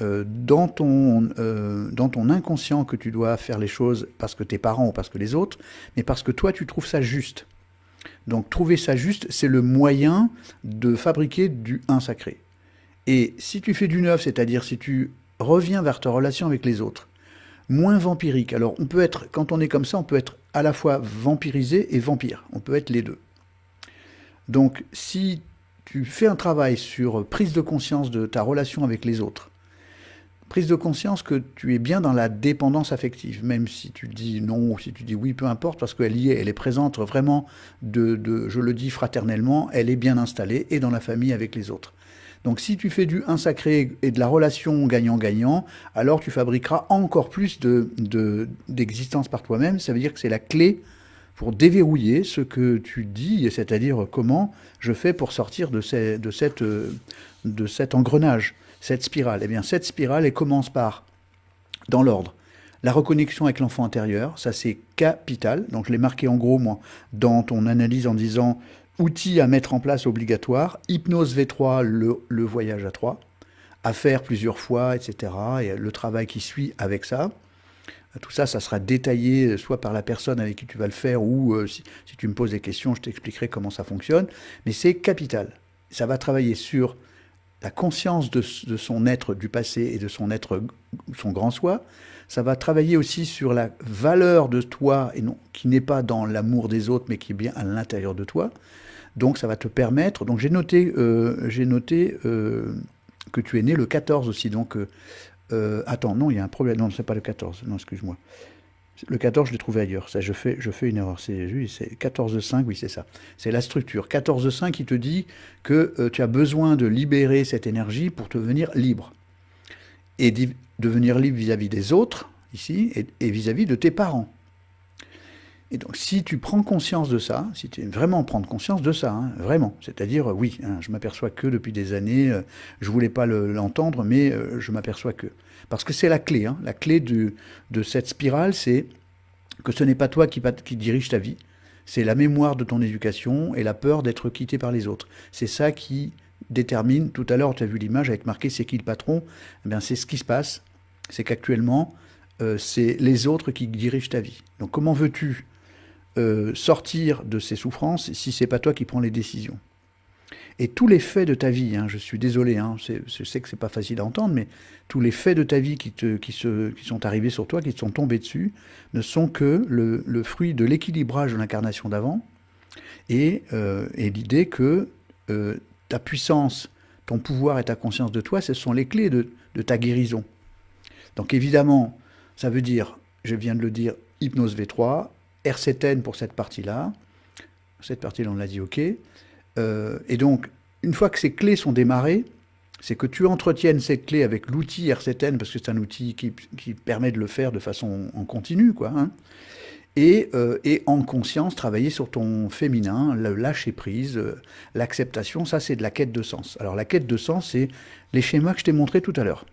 dans ton inconscient que tu dois faire les choses parce que tes parents ou parce que les autres, mais parce que toi tu trouves ça juste. Donc trouver ça juste, c'est le moyen de fabriquer du 1 sacré. Et si tu fais du 9, c'est-à-dire si tu reviens vers ta relation avec les autres, moins vampirique. Alors on peut être, quand on est comme ça, on peut être à la fois vampirisé et vampire. On peut être les deux. Donc si tu fais un travail sur prise de conscience de ta relation avec les autres, prise de conscience que tu es bien dans la dépendance affective, même si tu dis non ou si tu dis oui, peu importe, parce qu'elle y est, elle est présente vraiment, je le dis fraternellement, elle est bien installée et dans la famille avec les autres. Donc si tu fais du 1 sacré et de la relation gagnant-gagnant, alors tu fabriqueras encore plus d'existence par toi-même. Ça veut dire que c'est la clé pour déverrouiller ce que tu dis, c'est-à-dire comment je fais pour sortir de cet engrenage, cette spirale. Eh bien, cette spirale, elle commence par, dans l'ordre, la reconnexion avec l'enfant intérieur, ça c'est capital. Donc je l'ai marqué en gros, moi, dans ton analyse en disant outils à mettre en place obligatoire, hypnose V3, le voyage à 3, à faire plusieurs fois, etc. Et le travail qui suit avec ça. Tout ça, ça sera détaillé soit par la personne avec qui tu vas le faire, ou si tu me poses des questions, je t'expliquerai comment ça fonctionne. Mais c'est capital. Ça va travailler sur la conscience de son être du passé et de son être, son grand soi. Ça va travailler aussi sur la valeur de toi, et non, qui n'est pas dans l'amour des autres, mais qui est bien à l'intérieur de toi. Donc ça va te permettre... Donc j'ai noté que tu es né le 14 aussi, donc... attends, non, il y a un problème. Non, c'est pas le 14. Non, excuse-moi. Le 14, je l'ai trouvé ailleurs. Ça, je fais une erreur. C'est 14,5, oui, c'est ça. C'est la structure. 14,5 qui te dit que tu as besoin de libérer cette énergie pour te devenir libre. Et devenir libre vis-à-vis des autres, ici, et vis-à-vis de tes parents. Et donc, si tu prends conscience de ça, si tu vraiment prendre conscience de ça, hein, vraiment, c'est-à-dire, oui, hein, je m'aperçois que depuis des années, je voulais pas l'entendre, mais je m'aperçois que. Parce que c'est la clé, hein, la clé de cette spirale, c'est que ce n'est pas toi qui dirige ta vie, c'est la mémoire de ton éducation et la peur d'être quitté par les autres. C'est ça qui détermine, tout à l'heure, tu as vu l'image avec marqué « c'est qui le patron ?» Eh bien, c'est ce qui se passe, c'est qu'actuellement, c'est les autres qui dirigent ta vie. Donc, comment veux-tu sortir de ces souffrances si c'est pas toi qui prends les décisions? Et tous les faits de ta vie, hein, je suis désolé, hein, je sais que c'est pas facile à entendre, mais tous les faits de ta vie qui sont arrivés sur toi, qui te sont tombés dessus, ne sont que le fruit de l'équilibrage de l'incarnation d'avant et l'idée que ta puissance, ton pouvoir et ta conscience de toi, ce sont les clés de ta guérison. Donc évidemment, ça veut dire, je viens de le dire, hypnose V3, R7N pour cette partie-là. Cette partie-là, on l'a dit, ok. Et donc, une fois que ces clés sont démarrées, c'est que tu entretiennes ces clés avec l'outil R7N, parce que c'est un outil qui permet de le faire de façon en continu, quoi. Hein, et en conscience, travailler sur ton féminin, le lâcher-prise, l'acceptation, ça c'est de la quête de sens. Alors la quête de sens, c'est les schémas que je t'ai montrés tout à l'heure.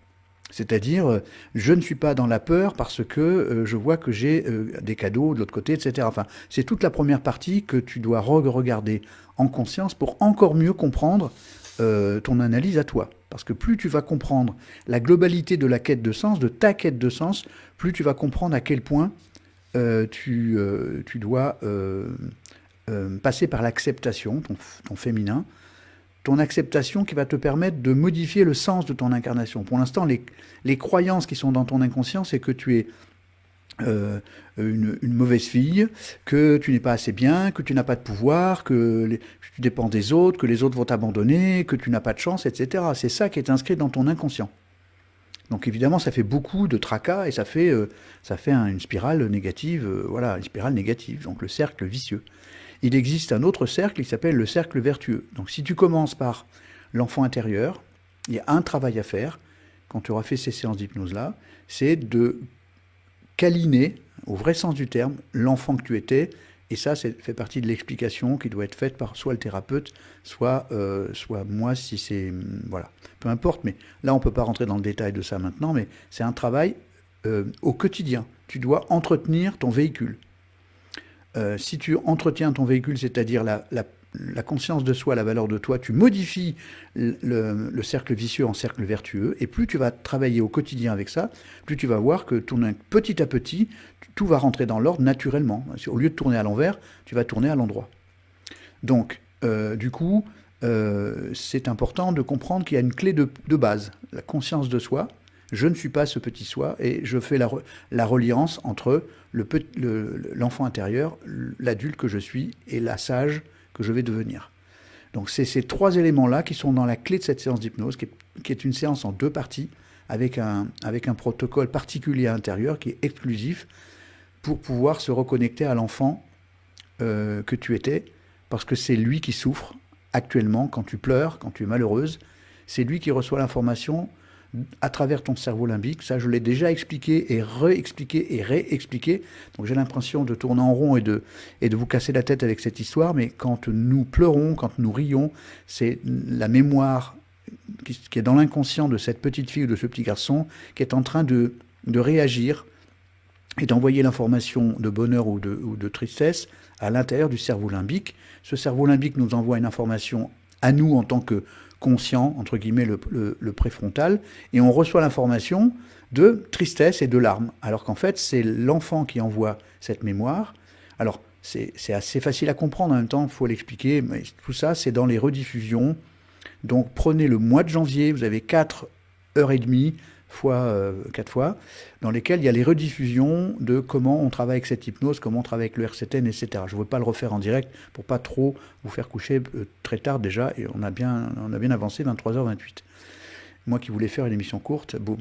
C'est-à-dire, je ne suis pas dans la peur parce que je vois que j'ai des cadeaux de l'autre côté, etc. Enfin, c'est toute la première partie que tu dois regarder en conscience pour encore mieux comprendre ton analyse à toi. Parce que plus tu vas comprendre la globalité de la quête de sens, de ta quête de sens, plus tu vas comprendre à quel point tu dois passer par l'acceptation, ton féminin, ton acceptation qui va te permettre de modifier le sens de ton incarnation. Pour l'instant, les croyances qui sont dans ton inconscient, c'est que tu es une mauvaise fille, que tu n'es pas assez bien, que tu n'as pas de pouvoir, que tu dépends des autres, que les autres vont t'abandonner, que tu n'as pas de chance, etc. C'est ça qui est inscrit dans ton inconscient. Donc évidemment, ça fait beaucoup de tracas et ça fait une spirale négative, voilà, une spirale négative, donc le cercle vicieux. Il existe un autre cercle qui s'appelle le cercle vertueux. Donc si tu commences par l'enfant intérieur, il y a un travail à faire, quand tu auras fait ces séances d'hypnose-là, c'est de câliner, au vrai sens du terme, l'enfant que tu étais, et ça, fait partie de l'explication qui doit être faite par soit le thérapeute, soit moi, si c'est... Voilà, peu importe, mais là, on ne peut pas rentrer dans le détail de ça maintenant, mais c'est un travail au quotidien. Tu dois entretenir ton véhicule. Si tu entretiens ton véhicule, c'est-à-dire la conscience de soi, la valeur de toi, tu modifies le cercle vicieux en cercle vertueux, et plus tu vas travailler au quotidien avec ça, plus tu vas voir que petit à petit, tout va rentrer dans l'ordre naturellement. Au lieu de tourner à l'envers, tu vas tourner à l'endroit. Donc, du coup, c'est important de comprendre qu'il y a une clé de base, la conscience de soi. Je ne suis pas ce petit soi, et je fais la reliance entre l'enfant intérieur, l'adulte que je suis, et la sage que je vais devenir. Donc c'est ces trois éléments-là qui sont dans la clé de cette séance d'hypnose, qui est une séance en deux parties, avec un protocole particulier à l'intérieur, qui est exclusif, pour pouvoir se reconnecter à l'enfant que tu étais, parce que c'est lui qui souffre actuellement quand tu pleures, quand tu es malheureuse. C'est lui qui reçoit l'information à travers ton cerveau limbique. Ça, je l'ai déjà expliqué et réexpliqué. Donc j'ai l'impression de tourner en rond et de vous casser la tête avec cette histoire, mais quand nous pleurons, quand nous rions, c'est la mémoire qui est dans l'inconscient de cette petite fille ou de ce petit garçon qui est en train de réagir et d'envoyer l'information de bonheur ou de tristesse à l'intérieur du cerveau limbique. Ce cerveau limbique nous envoie une information à nous en tant que conscient, entre guillemets, le préfrontal, et on reçoit l'information de tristesse et de larmes, alors qu'en fait, c'est l'enfant qui envoie cette mémoire. Alors, c'est assez facile à comprendre, en même temps, il faut l'expliquer, mais tout ça, c'est dans les rediffusions. Donc, prenez le mois de janvier, vous avez 4h30 fois 4 fois, dans lesquelles il y a les rediffusions de comment on travaille avec cette hypnose, comment on travaille avec le RCTN, etc. Je ne veux pas le refaire en direct pour pas trop vous faire coucher très tard déjà, et on a bien avancé, 23h28. Moi qui voulais faire une émission courte, boum.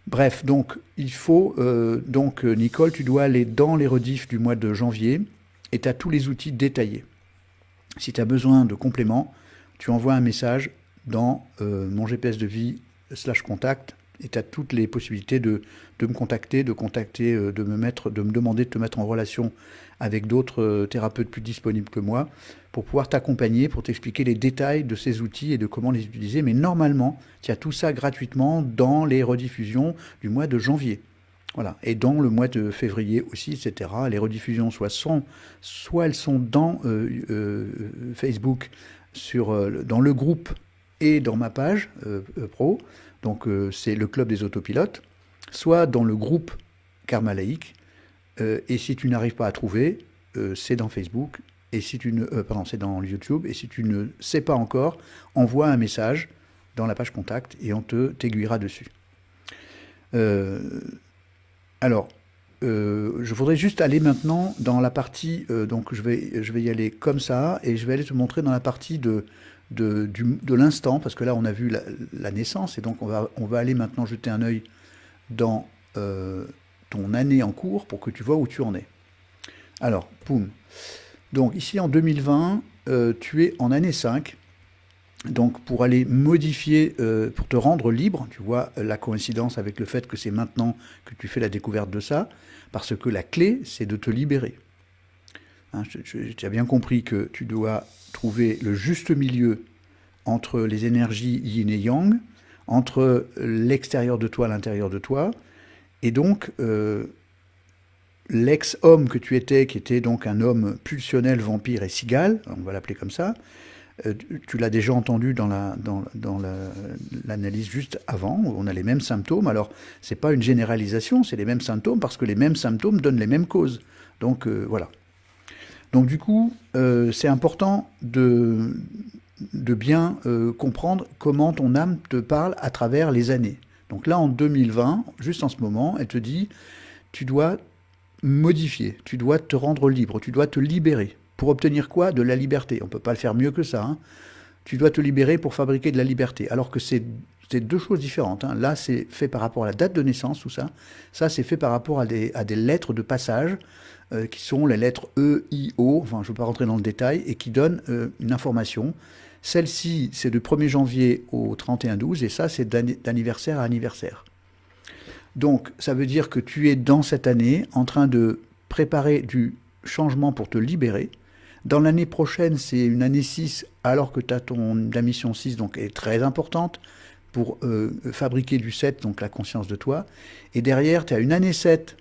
Bref, donc il faut, Nicole, tu dois aller dans les rediffs du mois de janvier, et tu as tous les outils détaillés. Si tu as besoin de compléments, tu envoies un message dans mon GPS de vie /contact, et tu as toutes les possibilités de me contacter, de me demander de te mettre en relation avec d'autres thérapeutes plus disponibles que moi, pour pouvoir t'accompagner, pour t'expliquer les détails de ces outils et de comment les utiliser. Mais normalement, tu as tout ça gratuitement dans les rediffusions du mois de janvier. Voilà. Et dans le mois de février aussi, etc. Les rediffusions, soit elles sont dans Facebook, dans le groupe et dans ma page pro, donc c'est le club des autopilotes, soit dans le groupe Karma Laïque, et si tu n'arrives pas à trouver, c'est dans Facebook, et si tu ne, c'est dans YouTube, et si tu ne sais pas encore, envoie un message dans la page contact et on t'aiguillera dessus. Alors, je voudrais juste aller maintenant dans la partie, donc je vais y aller comme ça, et je vais aller te montrer dans la partie de l'instant, parce que là on a vu la naissance, et donc on va aller maintenant jeter un œil dans ton année en cours pour que tu vois où tu en es. Alors, poum. Donc ici en 2020, tu es en année 5, donc pour aller modifier, pour te rendre libre, tu vois la coïncidence avec le fait que c'est maintenant que tu fais la découverte de ça, parce que la clé, c'est de te libérer. Hein, tu as bien compris que tu dois trouver le juste milieu entre les énergies yin et yang, entre l'extérieur de toi, l'intérieur de toi, et donc l'ex-homme que tu étais, qui était donc un homme pulsionnel, vampire et cigale, on va l'appeler comme ça, tu l'as déjà entendu dans l'analyse juste avant, on a les mêmes symptômes. Alors, ce n'est pas une généralisation, c'est les mêmes symptômes, parce que les mêmes symptômes donnent les mêmes causes. Donc, voilà. Donc, du coup, c'est important de bien comprendre comment ton âme te parle à travers les années. Donc là, en 2020, juste en ce moment, elle te dit, tu dois modifier, tu dois te rendre libre, tu dois te libérer. Pour obtenir quoi? De la liberté. On ne peut pas le faire mieux que ça, hein. Tu dois te libérer pour fabriquer de la liberté. Alors que c'est deux choses différentes, hein. Là, c'est fait par rapport à la date de naissance, tout ça. Ça, c'est fait par rapport à des lettres de passage, qui sont les lettres E, I, O, enfin, je ne veux pas rentrer dans le détail, et qui donnent une information. Celle-ci, c'est du 1er janvier au 31/12, et ça, c'est d'anniversaire à anniversaire. Donc, ça veut dire que tu es dans cette année en train de préparer du changement pour te libérer. Dans l'année prochaine, c'est une année 6, alors que tu as ta mission 6, donc elle est très importante pour fabriquer du 7, donc la conscience de toi. Et derrière, tu as une année 7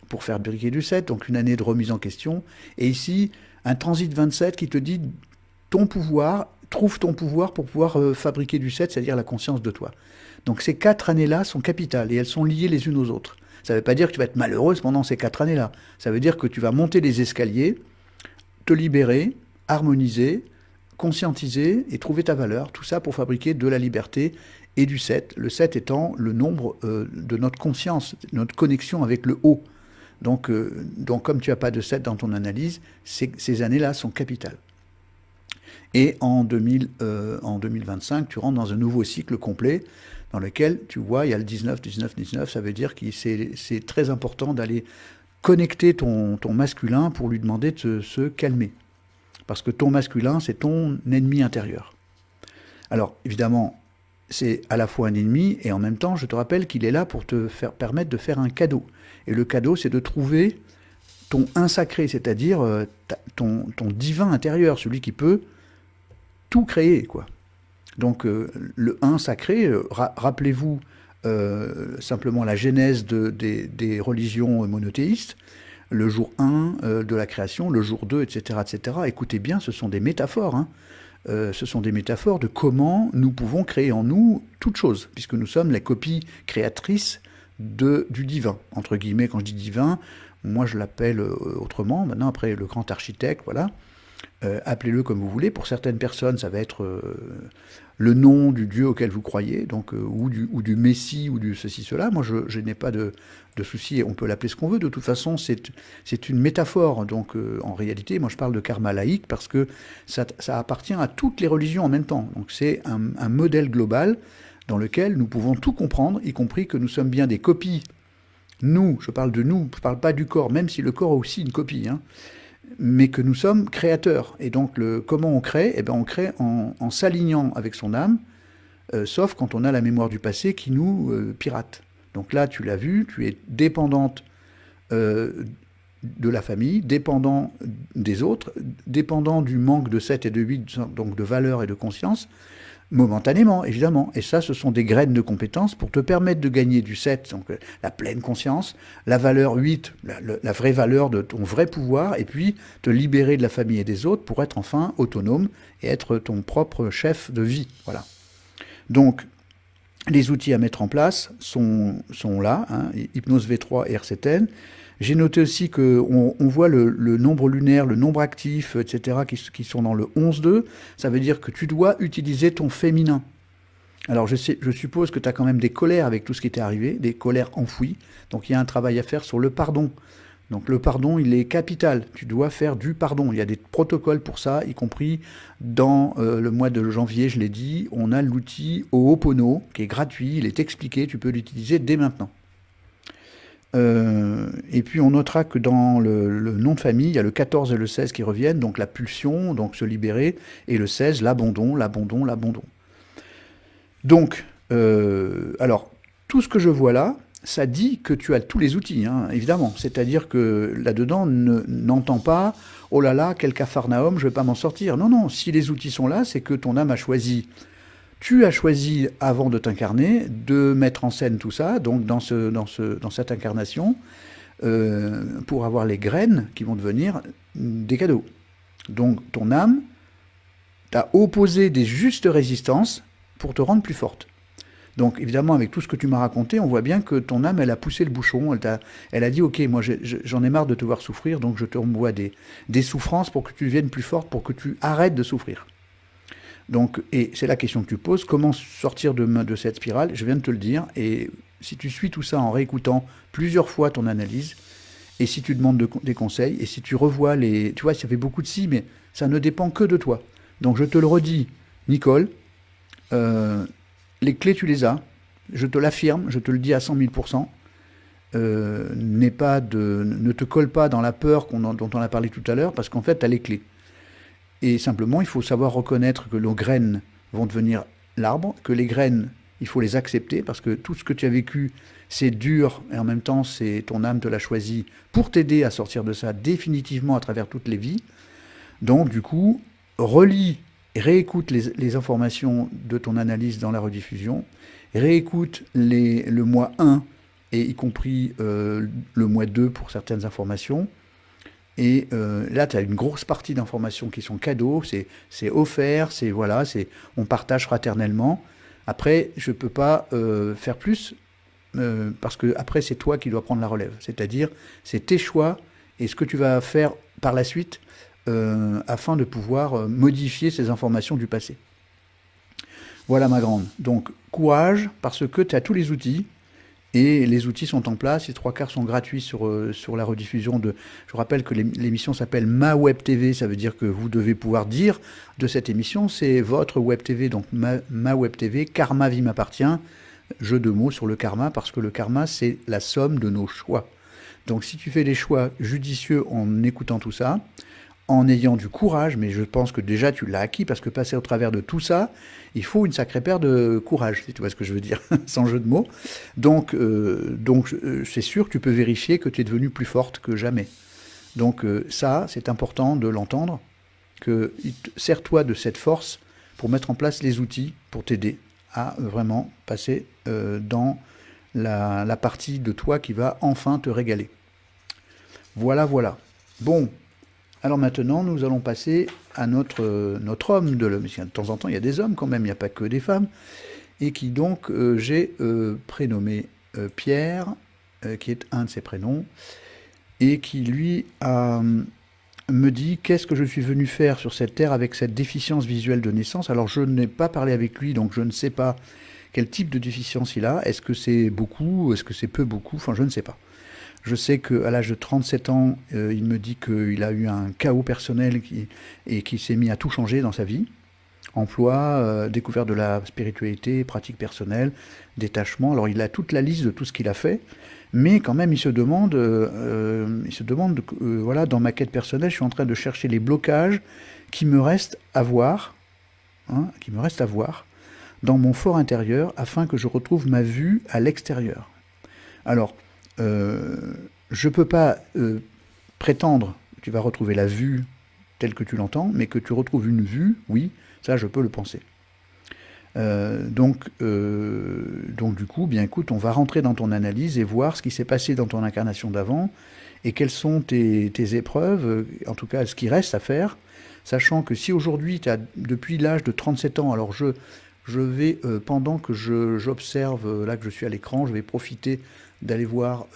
pour fabriquer du 7, donc une année de remise en question. Et ici, un transit 27 qui te dit ton pouvoir, trouve ton pouvoir pour pouvoir fabriquer du 7, c'est-à-dire la conscience de toi. Donc ces 4 années-là sont capitales et elles sont liées les unes aux autres. Ça ne veut pas dire que tu vas être malheureuse pendant ces 4 années-là. Ça veut dire que tu vas monter les escaliers, te libérer, harmoniser, conscientiser et trouver ta valeur. Tout ça pour fabriquer de la liberté et du 7. Le 7 étant le nombre de notre conscience, notre connexion avec le haut. Donc comme tu n'as pas de 7 dans ton analyse, ces années-là sont capitales. Et en 2025, tu rentres dans un nouveau cycle complet dans lequel, tu vois, il y a le 19, 19, 19, ça veut dire que c'est très important d'aller connecter ton masculin pour lui demander de se calmer. Parce que ton masculin, c'est ton ennemi intérieur. Alors, évidemment, c'est à la fois un ennemi, et en même temps, je te rappelle qu'il est là pour te permettre de faire un cadeau. Et le cadeau, c'est de trouver ton un sacré, c'est-à-dire ton divin intérieur, celui qui peut tout créer, quoi. Donc le 1 sacré, rappelez-vous simplement la genèse des religions monothéistes, le jour 1 de la création, le jour 2, etc., etc. Écoutez bien, ce sont des métaphores, hein. Ce sont des métaphores de comment nous pouvons créer en nous toute chose, puisque nous sommes la copie créatrice du divin. Entre guillemets, quand je dis divin, moi je l'appelle autrement, maintenant après le grand architecte, voilà. Appelez-le comme vous voulez. Pour certaines personnes, ça va être le nom du Dieu auquel vous croyez, donc, ou du Messie, ou du ceci, cela. Moi, je n'ai pas de souci, on peut l'appeler ce qu'on veut. De toute façon, c'est une métaphore. Donc, en réalité, moi, je parle de karma laïque parce que ça appartient à toutes les religions en même temps. Donc, c'est un modèle global dans lequel nous pouvons tout comprendre, y compris que nous sommes bien des copies. Nous, je parle de nous, je ne parle pas du corps, même si le corps a aussi une copie, hein. Mais que nous sommes créateurs. Et donc, comment on crée? Eh bien, on crée en s'alignant avec son âme, sauf quand on a la mémoire du passé qui nous pirate. Donc là, tu l'as vu, tu es dépendante de la famille, dépendant des autres, dépendant du manque de 7 et de 8, donc de valeur et de conscience, momentanément, évidemment. Et ça, ce sont des graines de compétences pour te permettre de gagner du 7, donc la pleine conscience, la valeur 8, la vraie valeur de ton vrai pouvoir, et puis te libérer de la famille et des autres pour être enfin autonome et être ton propre chef de vie. Voilà. Donc, les outils à mettre en place sont là, hein, Hypnose V3 et RCTN. J'ai noté aussi qu'on voit le nombre lunaire, le nombre actif, etc., qui sont dans le 11-2. Ça veut dire que tu dois utiliser ton féminin. Alors, je suppose que tu as quand même des colères avec tout ce qui t'est arrivé, des colères enfouies. Donc, il y a un travail à faire sur le pardon. Donc, le pardon, il est capital. Tu dois faire du pardon. Il y a des protocoles pour ça, y compris dans le mois de janvier, je l'ai dit, on a l'outil Ho'opono, qui est gratuit, il est expliqué, tu peux l'utiliser dès maintenant. Et puis on notera que dans le nom de famille, il y a le 14 et le 16 qui reviennent, donc la pulsion, donc se libérer, et le 16, l'abandon, l'abandon, l'abandon. Donc, alors, tout ce que je vois là, ça dit que tu as tous les outils, hein, évidemment. C'est-à-dire que là-dedans, n'entend pas « Oh là là, quel capharnaüm, je ne vais pas m'en sortir ». Non, non, si les outils sont là, c'est que ton âme a choisi. Tu as choisi, avant de t'incarner, de mettre en scène tout ça, donc dans cette incarnation, pour avoir les graines qui vont devenir des cadeaux. Donc ton âme t'a opposé des justes résistances pour te rendre plus forte. Donc évidemment, avec tout ce que tu m'as raconté, on voit bien que ton âme, elle a poussé le bouchon, elle a dit « Ok, moi j'en ai marre de te voir souffrir, donc je te renvoie des souffrances pour que tu deviennes plus forte, pour que tu arrêtes de souffrir. » Donc, et c'est la question que tu poses, comment sortir de cette spirale? Je viens de te le dire, et si tu suis tout ça en réécoutant plusieurs fois ton analyse, et si tu demandes des conseils, et si tu revois les... Tu vois, ça fait beaucoup de si, mais ça ne dépend que de toi. Donc je te le redis, Nicole, euh, les clés, tu les as. Je te l'affirme, je te le dis à 100 000%. Ne te colle pas dans la peur dont on a parlé tout à l'heure, parce qu'en fait, tu as les clés. Et simplement, il faut savoir reconnaître que nos graines vont devenir l'arbre, que les graines, il faut les accepter, parce que tout ce que tu as vécu, c'est dur, et en même temps, c'est ton âme te l'a choisi pour t'aider à sortir de ça définitivement à travers toutes les vies. Donc, du coup, relis et réécoute les informations de ton analyse dans la rediffusion, réécoute le mois 1, et y compris le mois 2 pour certaines informations. Et là, tu as une grosse partie d'informations qui sont cadeaux, c'est offert, voilà, on partage fraternellement. Après, je ne peux pas faire plus, parce que après, c'est toi qui dois prendre la relève. C'est-à-dire, c'est tes choix et ce que tu vas faire par la suite afin de pouvoir modifier ces informations du passé. Voilà ma grande. Donc, courage, parce que tu as tous les outils. Et les outils sont en place, les 3/4 sont gratuits sur la rediffusion de... Je vous rappelle que l'émission s'appelle Ma Web TV, ça veut dire que vous devez pouvoir dire de cette émission, c'est votre Web TV, donc ma Web TV, Karma Vie m'appartient, jeu de mots sur le karma, parce que le karma c'est la somme de nos choix. Donc si tu fais des choix judicieux en écoutant tout ça, en ayant du courage, mais je pense que déjà tu l'as acquis, parce que passer au travers de tout ça, il faut une sacrée paire de courage, si tu vois ce que je veux dire, sans jeu de mots. Donc c'est sûr que tu peux vérifier que tu es devenue plus forte que jamais. Donc ça, c'est important de l'entendre, que sers-toi de cette force pour mettre en place les outils pour t'aider à vraiment passer dans la partie de toi qui va enfin te régaler. Voilà, voilà. Bon. Alors maintenant, nous allons passer à notre homme de l'homme. De temps en temps, il y a des hommes quand même, il n'y a pas que des femmes. Et qui donc, j'ai prénommé Pierre, qui est un de ses prénoms, et qui lui me dit qu'est-ce que je suis venu faire sur cette terre avec cette déficience visuelle de naissance. Alors je n'ai pas parlé avec lui, donc je ne sais pas quel type de déficience il a. Est-ce que c'est beaucoup, est-ce que c'est peu beaucoup, enfin je ne sais pas. Je sais qu'à l'âge de 37 ans, il me dit qu'il a eu un chaos personnel et qu'il s'est mis à tout changer dans sa vie. Emploi, découverte de la spiritualité, pratique personnelle, détachement. Alors il a toute la liste de tout ce qu'il a fait, mais quand même il se demande, voilà, dans ma quête personnelle, je suis en train de chercher les blocages qui me restent à voir, dans mon fort intérieur, afin que je retrouve ma vue à l'extérieur. Alors, je ne peux pas prétendre que tu vas retrouver la vue telle que tu l'entends, mais que tu retrouves une vue, oui, ça je peux le penser. Donc du coup, bien écoute, on va rentrer dans ton analyse et voir ce qui s'est passé dans ton incarnation d'avant, et quelles sont tes épreuves, en tout cas ce qui reste à faire, sachant que si aujourd'hui, tu as depuis l'âge de 37 ans, alors je vais, pendant que j'observe, là que je suis à l'écran, je vais profiter d'aller voir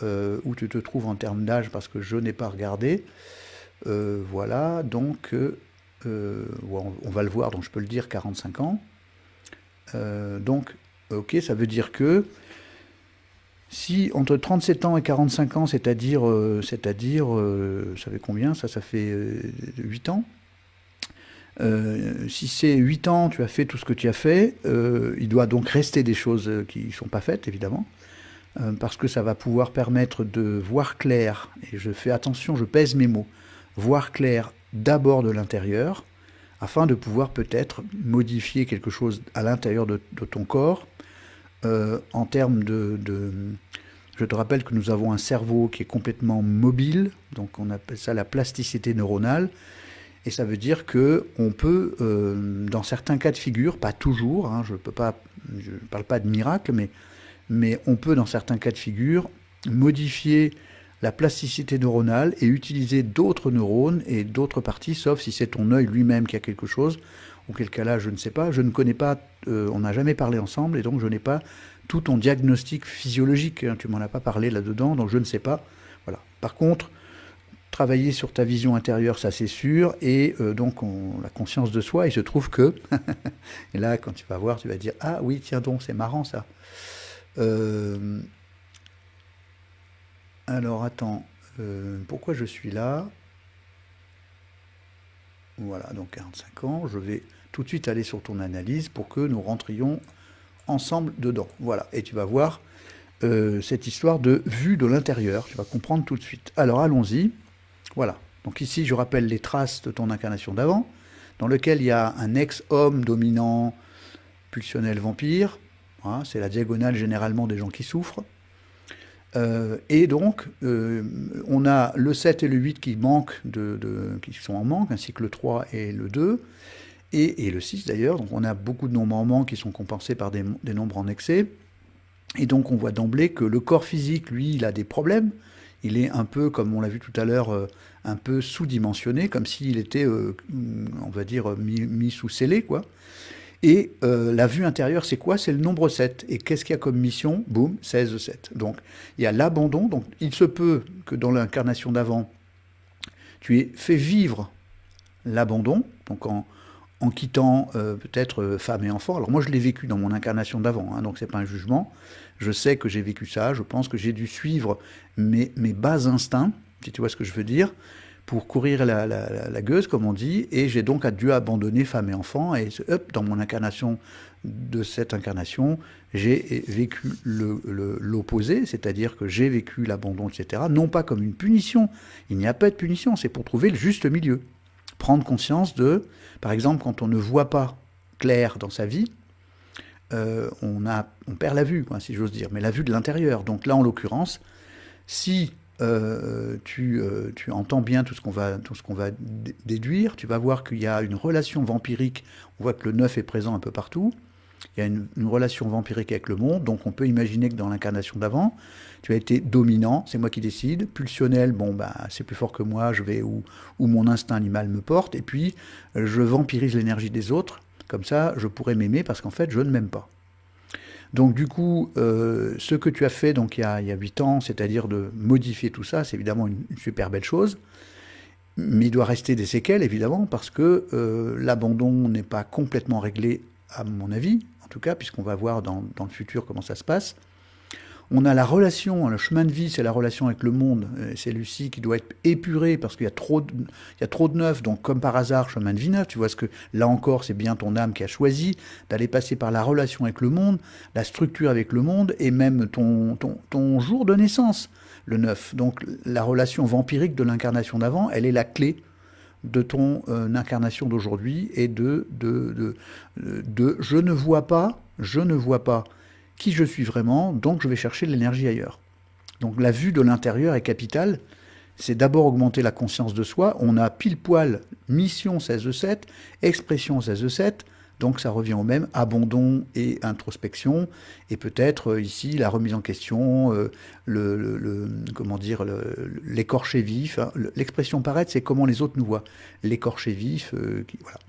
où tu te trouves en termes d'âge, parce que je n'ai pas regardé. Voilà, donc on va le voir, donc je peux le dire, 45 ans. Donc, ok, ça veut dire que si entre 37 ans et 45 ans, c'est-à-dire, ça fait combien? Ça fait 8 ans. Si c'est 8 ans, tu as fait tout ce que tu as fait, il doit donc rester des choses qui ne sont pas faites, évidemment. Parce que ça va pouvoir permettre de voir clair, et je fais attention, je pèse mes mots, voir clair d'abord de l'intérieur, afin de pouvoir peut-être modifier quelque chose à l'intérieur de ton corps, en termes Je te rappelle que nous avons un cerveau qui est complètement mobile, donc on appelle ça la plasticité neuronale, et ça veut dire qu'on peut, dans certains cas de figure, pas toujours, hein, je ne parle pas de miracle, mais on peut, dans certains cas de figure, modifier la plasticité neuronale et utiliser d'autres neurones et d'autres parties, sauf si c'est ton œil lui-même qui a quelque chose, auquel cas là, je ne sais pas, je ne connais pas, on n'a jamais parlé ensemble, et donc je n'ai pas tout ton diagnostic physiologique, hein, tu m'en as pas parlé là-dedans, donc je ne sais pas. Voilà. Par contre, travailler sur ta vision intérieure, ça c'est sûr, et donc la conscience de soi, il se trouve que, et là, quand tu vas voir, tu vas dire, ah oui, tiens donc, c'est marrant ça. Alors attends, Pourquoi je suis là? Voilà, donc 45 ans. Je vais tout de suite aller sur ton analyse pour que nous rentrions ensemble dedans. Voilà, et tu vas voir cette histoire de vue de l'intérieur. Tu vas comprendre tout de suite. Alors allons-y. Voilà. Donc ici, je rappelle les traces de ton incarnation d'avant, dans lequel il y a un ex-homme dominant, pulsionnel vampire. Hein, c'est la diagonale généralement des gens qui souffrent. Et donc, on a le 7 et le 8 qui manquent qui sont en manque, ainsi que le 3 et le 2, et le 6 d'ailleurs. Donc on a beaucoup de nombres en manque qui sont compensés par des nombres en excès. Et donc on voit d'emblée que le corps physique, lui, il a des problèmes. Il est un peu, comme on l'a vu tout à l'heure, un peu sous-dimensionné, comme s'il était, on va dire, mis sous scellé, quoi. Et la vue intérieure, c'est quoi? C'est le nombre 7. Et qu'est-ce qu'il y a comme mission? Boum, 16-7. Donc, il y a l'abandon. Donc, il se peut que dans l'incarnation d'avant, tu aies fait vivre l'abandon, donc en quittant peut-être femme et enfant. Alors, moi, je l'ai vécu dans mon incarnation d'avant, hein, donc c'est pas un jugement. Je sais que j'ai vécu ça. Je pense que j'ai dû suivre mes bas instincts, si tu vois ce que je veux dire, pour courir la gueuse, comme on dit, et j'ai donc dû abandonner femme et enfant, et hop, dans mon incarnation de cette incarnation, j'ai vécu l'opposé, c'est-à-dire que j'ai vécu l'abandon, etc., non pas comme une punition, il n'y a pas de punition, c'est pour trouver le juste milieu. Prendre conscience de, par exemple, quand on ne voit pas clair dans sa vie, on perd la vue, quoi, si j'ose dire, mais la vue de l'intérieur. Donc là, en l'occurrence, si tu entends bien tout ce qu'on va déduire, tu vas voir qu'il y a une relation vampirique, on voit que le 9 est présent un peu partout, il y a une relation vampirique avec le monde, donc on peut imaginer que dans l'incarnation d'avant, tu as été dominant, c'est moi qui décide, pulsionnel, bon bah c'est plus fort que moi, je vais où mon instinct animal me porte, et puis je vampirise l'énergie des autres, comme ça je pourrais m'aimer parce qu'en fait je ne m'aime pas. Donc du coup, ce que tu as fait donc, il y a 8 ans, c'est-à-dire de modifier tout ça, c'est évidemment une super belle chose, mais il doit rester des séquelles, évidemment, parce que l'abandon n'est pas complètement réglé, à mon avis, en tout cas, puisqu'on va voir dans le futur comment ça se passe. On a la relation, le chemin de vie, c'est la relation avec le monde. C'est Lucie qui doit être épurée parce qu'il y a trop de neuf. Donc, comme par hasard, chemin de vie neuf. Tu vois ce que, là encore, c'est bien ton âme qui a choisi d'aller passer par la relation avec le monde, la structure avec le monde et même ton jour de naissance, le 9. Donc, la relation vampirique de l'incarnation d'avant, elle est la clé de ton incarnation d'aujourd'hui et de je ne vois pas qui je suis vraiment, donc je vais chercher de l'énergie ailleurs. Donc la vue de l'intérieur est capitale, c'est d'abord augmenter la conscience de soi, on a pile poil mission 16-7, expression 16-7, donc ça revient au même, abandon et introspection, et peut-être ici la remise en question, comment dire, l'écorché vif, hein. L'expression paraître, c'est comment les autres nous voient, l'écorché vif, voilà.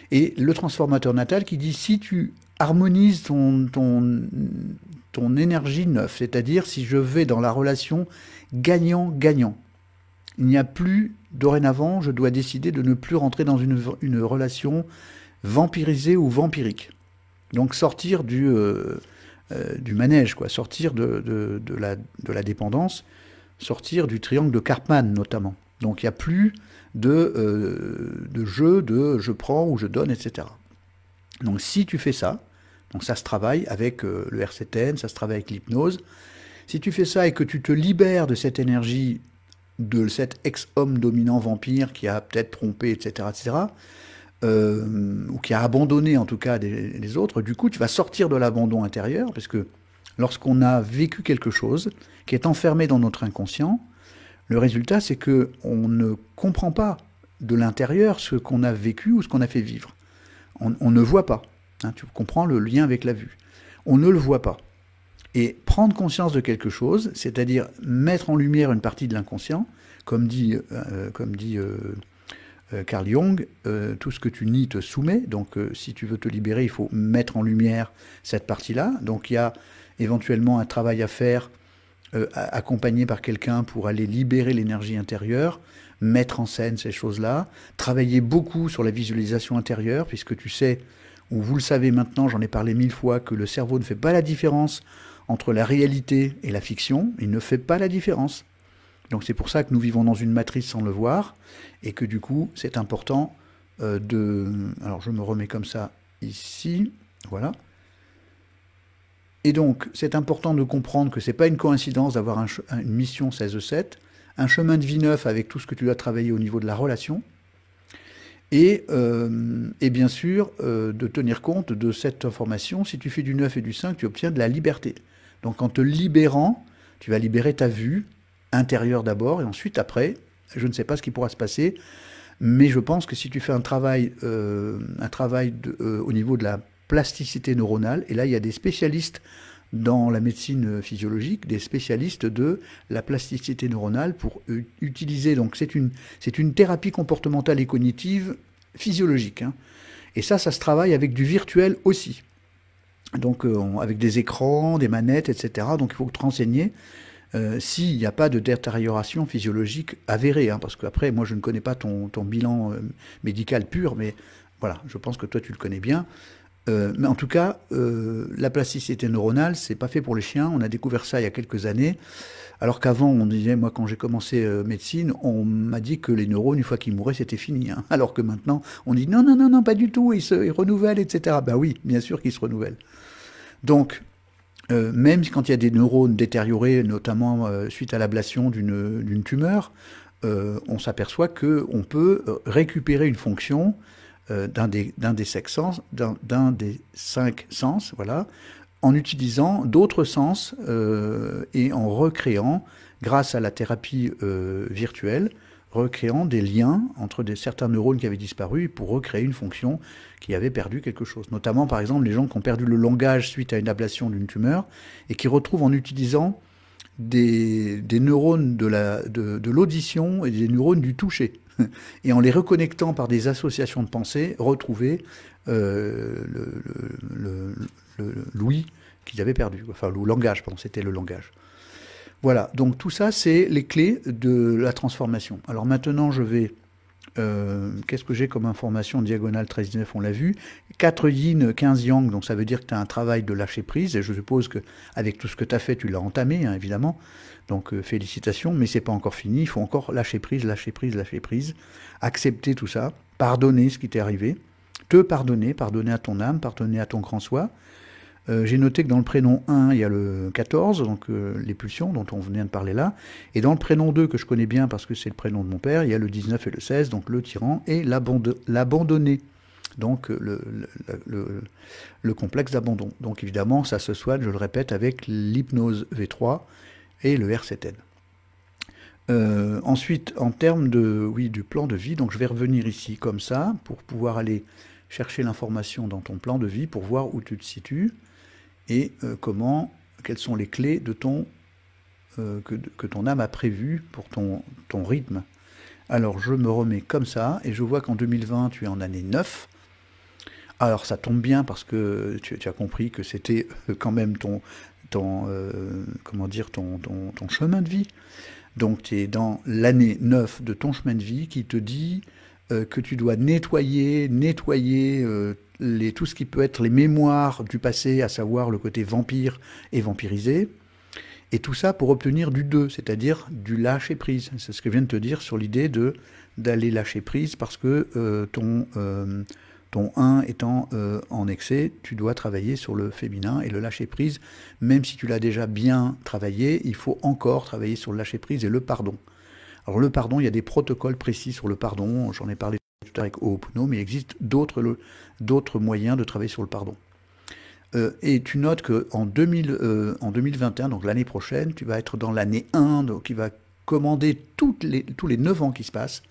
Et le transformateur natal qui dit, si tu harmonise ton énergie neuve, c'est-à-dire si je vais dans la relation gagnant-gagnant. Il n'y a plus, dorénavant, je dois décider de ne plus rentrer dans une relation vampirisée ou vampirique. Donc sortir du manège, quoi, sortir de la dépendance, sortir du triangle de Karpman notamment. Donc il n'y a plus de jeu de je prends ou je donne, etc. Donc si tu fais ça, donc ça se travaille avec le RCTN, ça se travaille avec l'hypnose. Si tu fais ça et que tu te libères de cette énergie, de cet ex-homme dominant vampire qui a peut-être trompé, etc., ou qui a abandonné en tout cas les autres, du coup tu vas sortir de l'abandon intérieur, parce que lorsqu'on a vécu quelque chose qui est enfermé dans notre inconscient, le résultat c'est qu'on ne comprend pas de l'intérieur ce qu'on a vécu ou ce qu'on a fait vivre. On ne voit pas. Hein, tu comprends le lien avec la vue. On ne le voit pas. Et prendre conscience de quelque chose, c'est-à-dire mettre en lumière une partie de l'inconscient, comme dit Carl Jung, tout ce que tu nies te soumet. Donc si tu veux te libérer, il faut mettre en lumière cette partie-là. Donc il y a éventuellement un travail à faire, accompagné par quelqu'un pour aller libérer l'énergie intérieure, mettre en scène ces choses-là, travailler beaucoup sur la visualisation intérieure, puisque tu sais, ou vous le savez maintenant, j'en ai parlé 1000 fois, que le cerveau ne fait pas la différence entre la réalité et la fiction, il ne fait pas la différence. Donc c'est pour ça que nous vivons dans une matrice sans le voir, et que du coup, c'est important de... Alors je me remets comme ça ici, voilà. Et donc, c'est important de comprendre que ce n'est pas une coïncidence d'avoir une mission 16-7, un chemin de vie neuf avec tout ce que tu dois travailler au niveau de la relation, et bien sûr, de tenir compte de cette information. Si tu fais du 9 et du 5, tu obtiens de la liberté. Donc en te libérant, tu vas libérer ta vue intérieure d'abord, et ensuite, après, je ne sais pas ce qui pourra se passer, mais je pense que si tu fais un travail au niveau de la plasticité neuronale, et là il y a des spécialistes dans la médecine physiologique, des spécialistes de la plasticité neuronale pour utiliser, donc c'est une thérapie comportementale et cognitive physiologique, hein. Et ça se travaille avec du virtuel aussi, donc avec des écrans, des manettes, etc. Donc il faut te renseigner s'il n'y a pas de détérioration physiologique avérée, hein, parce qu'après, moi je ne connais pas ton bilan médical pur, mais voilà, je pense que toi tu le connais bien. Mais en tout cas, la plasticité neuronale, c'est pas fait pour les chiens. On a découvert ça il y a quelques années. Alors qu'avant, on disait, moi quand j'ai commencé médecine, on m'a dit que les neurones, une fois qu'ils mouraient, c'était fini, hein. Alors que maintenant, on dit non, non, non, non, pas du tout, ils renouvellent, etc. Ben oui, bien sûr qu'ils se renouvellent. Donc, même quand il y a des neurones détériorés, notamment suite à l'ablation d'une tumeur, on s'aperçoit qu'on peut récupérer une fonction d'un des cinq sens, voilà, en utilisant d'autres sens et en recréant, grâce à la thérapie virtuelle, recréant des liens entre certains neurones qui avaient disparu pour recréer une fonction qui avait perdu quelque chose. Notamment, par exemple, les gens qui ont perdu le langage suite à une ablation d'une tumeur et qui retrouvent en utilisant des neurones de l'audition et des neurones du toucher. Et en les reconnectant par des associations de pensée, retrouver l'ouïe qu'ils avaient perdu. Enfin, le langage, pardon, c'était le langage. Voilà, donc tout ça, c'est les clés de la transformation. Alors maintenant, je vais... qu'est-ce que j'ai comme information diagonale 13-19, on l'a vu. 4 yin, 15 yang, donc ça veut dire que tu as un travail de lâcher prise, et je suppose qu'avec tout ce que tu as fait, tu l'as entamé, hein, évidemment. Donc félicitations, mais c'est pas encore fini, il faut encore lâcher prise, lâcher prise, lâcher prise, accepter tout ça, pardonner ce qui t'est arrivé, te pardonner, pardonner à ton âme, pardonner à ton grand soi. J'ai noté que dans le prénom 1, il y a le 14, donc les pulsions dont on venait de parler là. Et dans le prénom 2, que je connais bien parce que c'est le prénom de mon père, il y a le 19 et le 16, donc le tyran et l'abandonné. Donc le complexe d'abandon. Donc évidemment, ça se soigne, je le répète, avec l'hypnose V3 et le R7N. Ensuite, en termes du plan de vie, donc je vais revenir ici comme ça, pour pouvoir aller chercher l'information dans ton plan de vie, pour voir où tu te situes, et quelles sont les clés de que ton âme a prévues pour ton rythme. Alors je me remets comme ça, et je vois qu'en 2020, tu es en année 9. Alors ça tombe bien parce que tu as compris que c'était quand même ton chemin de vie. Donc tu es dans l'année 9 de ton chemin de vie qui te dit que tu dois nettoyer tout ce qui peut être les mémoires du passé, à savoir le côté vampire et vampirisé, et tout ça pour obtenir du 2, c'est-à-dire du lâcher-prise. C'est ce que je viens de te dire sur l'idée d'aller lâcher prise, parce que ton 1 étant en excès, tu dois travailler sur le féminin et le lâcher-prise. Même si tu l'as déjà bien travaillé, il faut encore travailler sur le lâcher-prise et le pardon. Alors le pardon, il y a des protocoles précis sur le pardon, j'en ai parlé tout à l'heure avec Ho'oponopono, mais il existe d'autres moyens de travailler sur le pardon. Et tu notes qu'en 2021, donc l'année prochaine, tu vas être dans l'année 1, donc qui va commander tous les 9 ans qui se passent.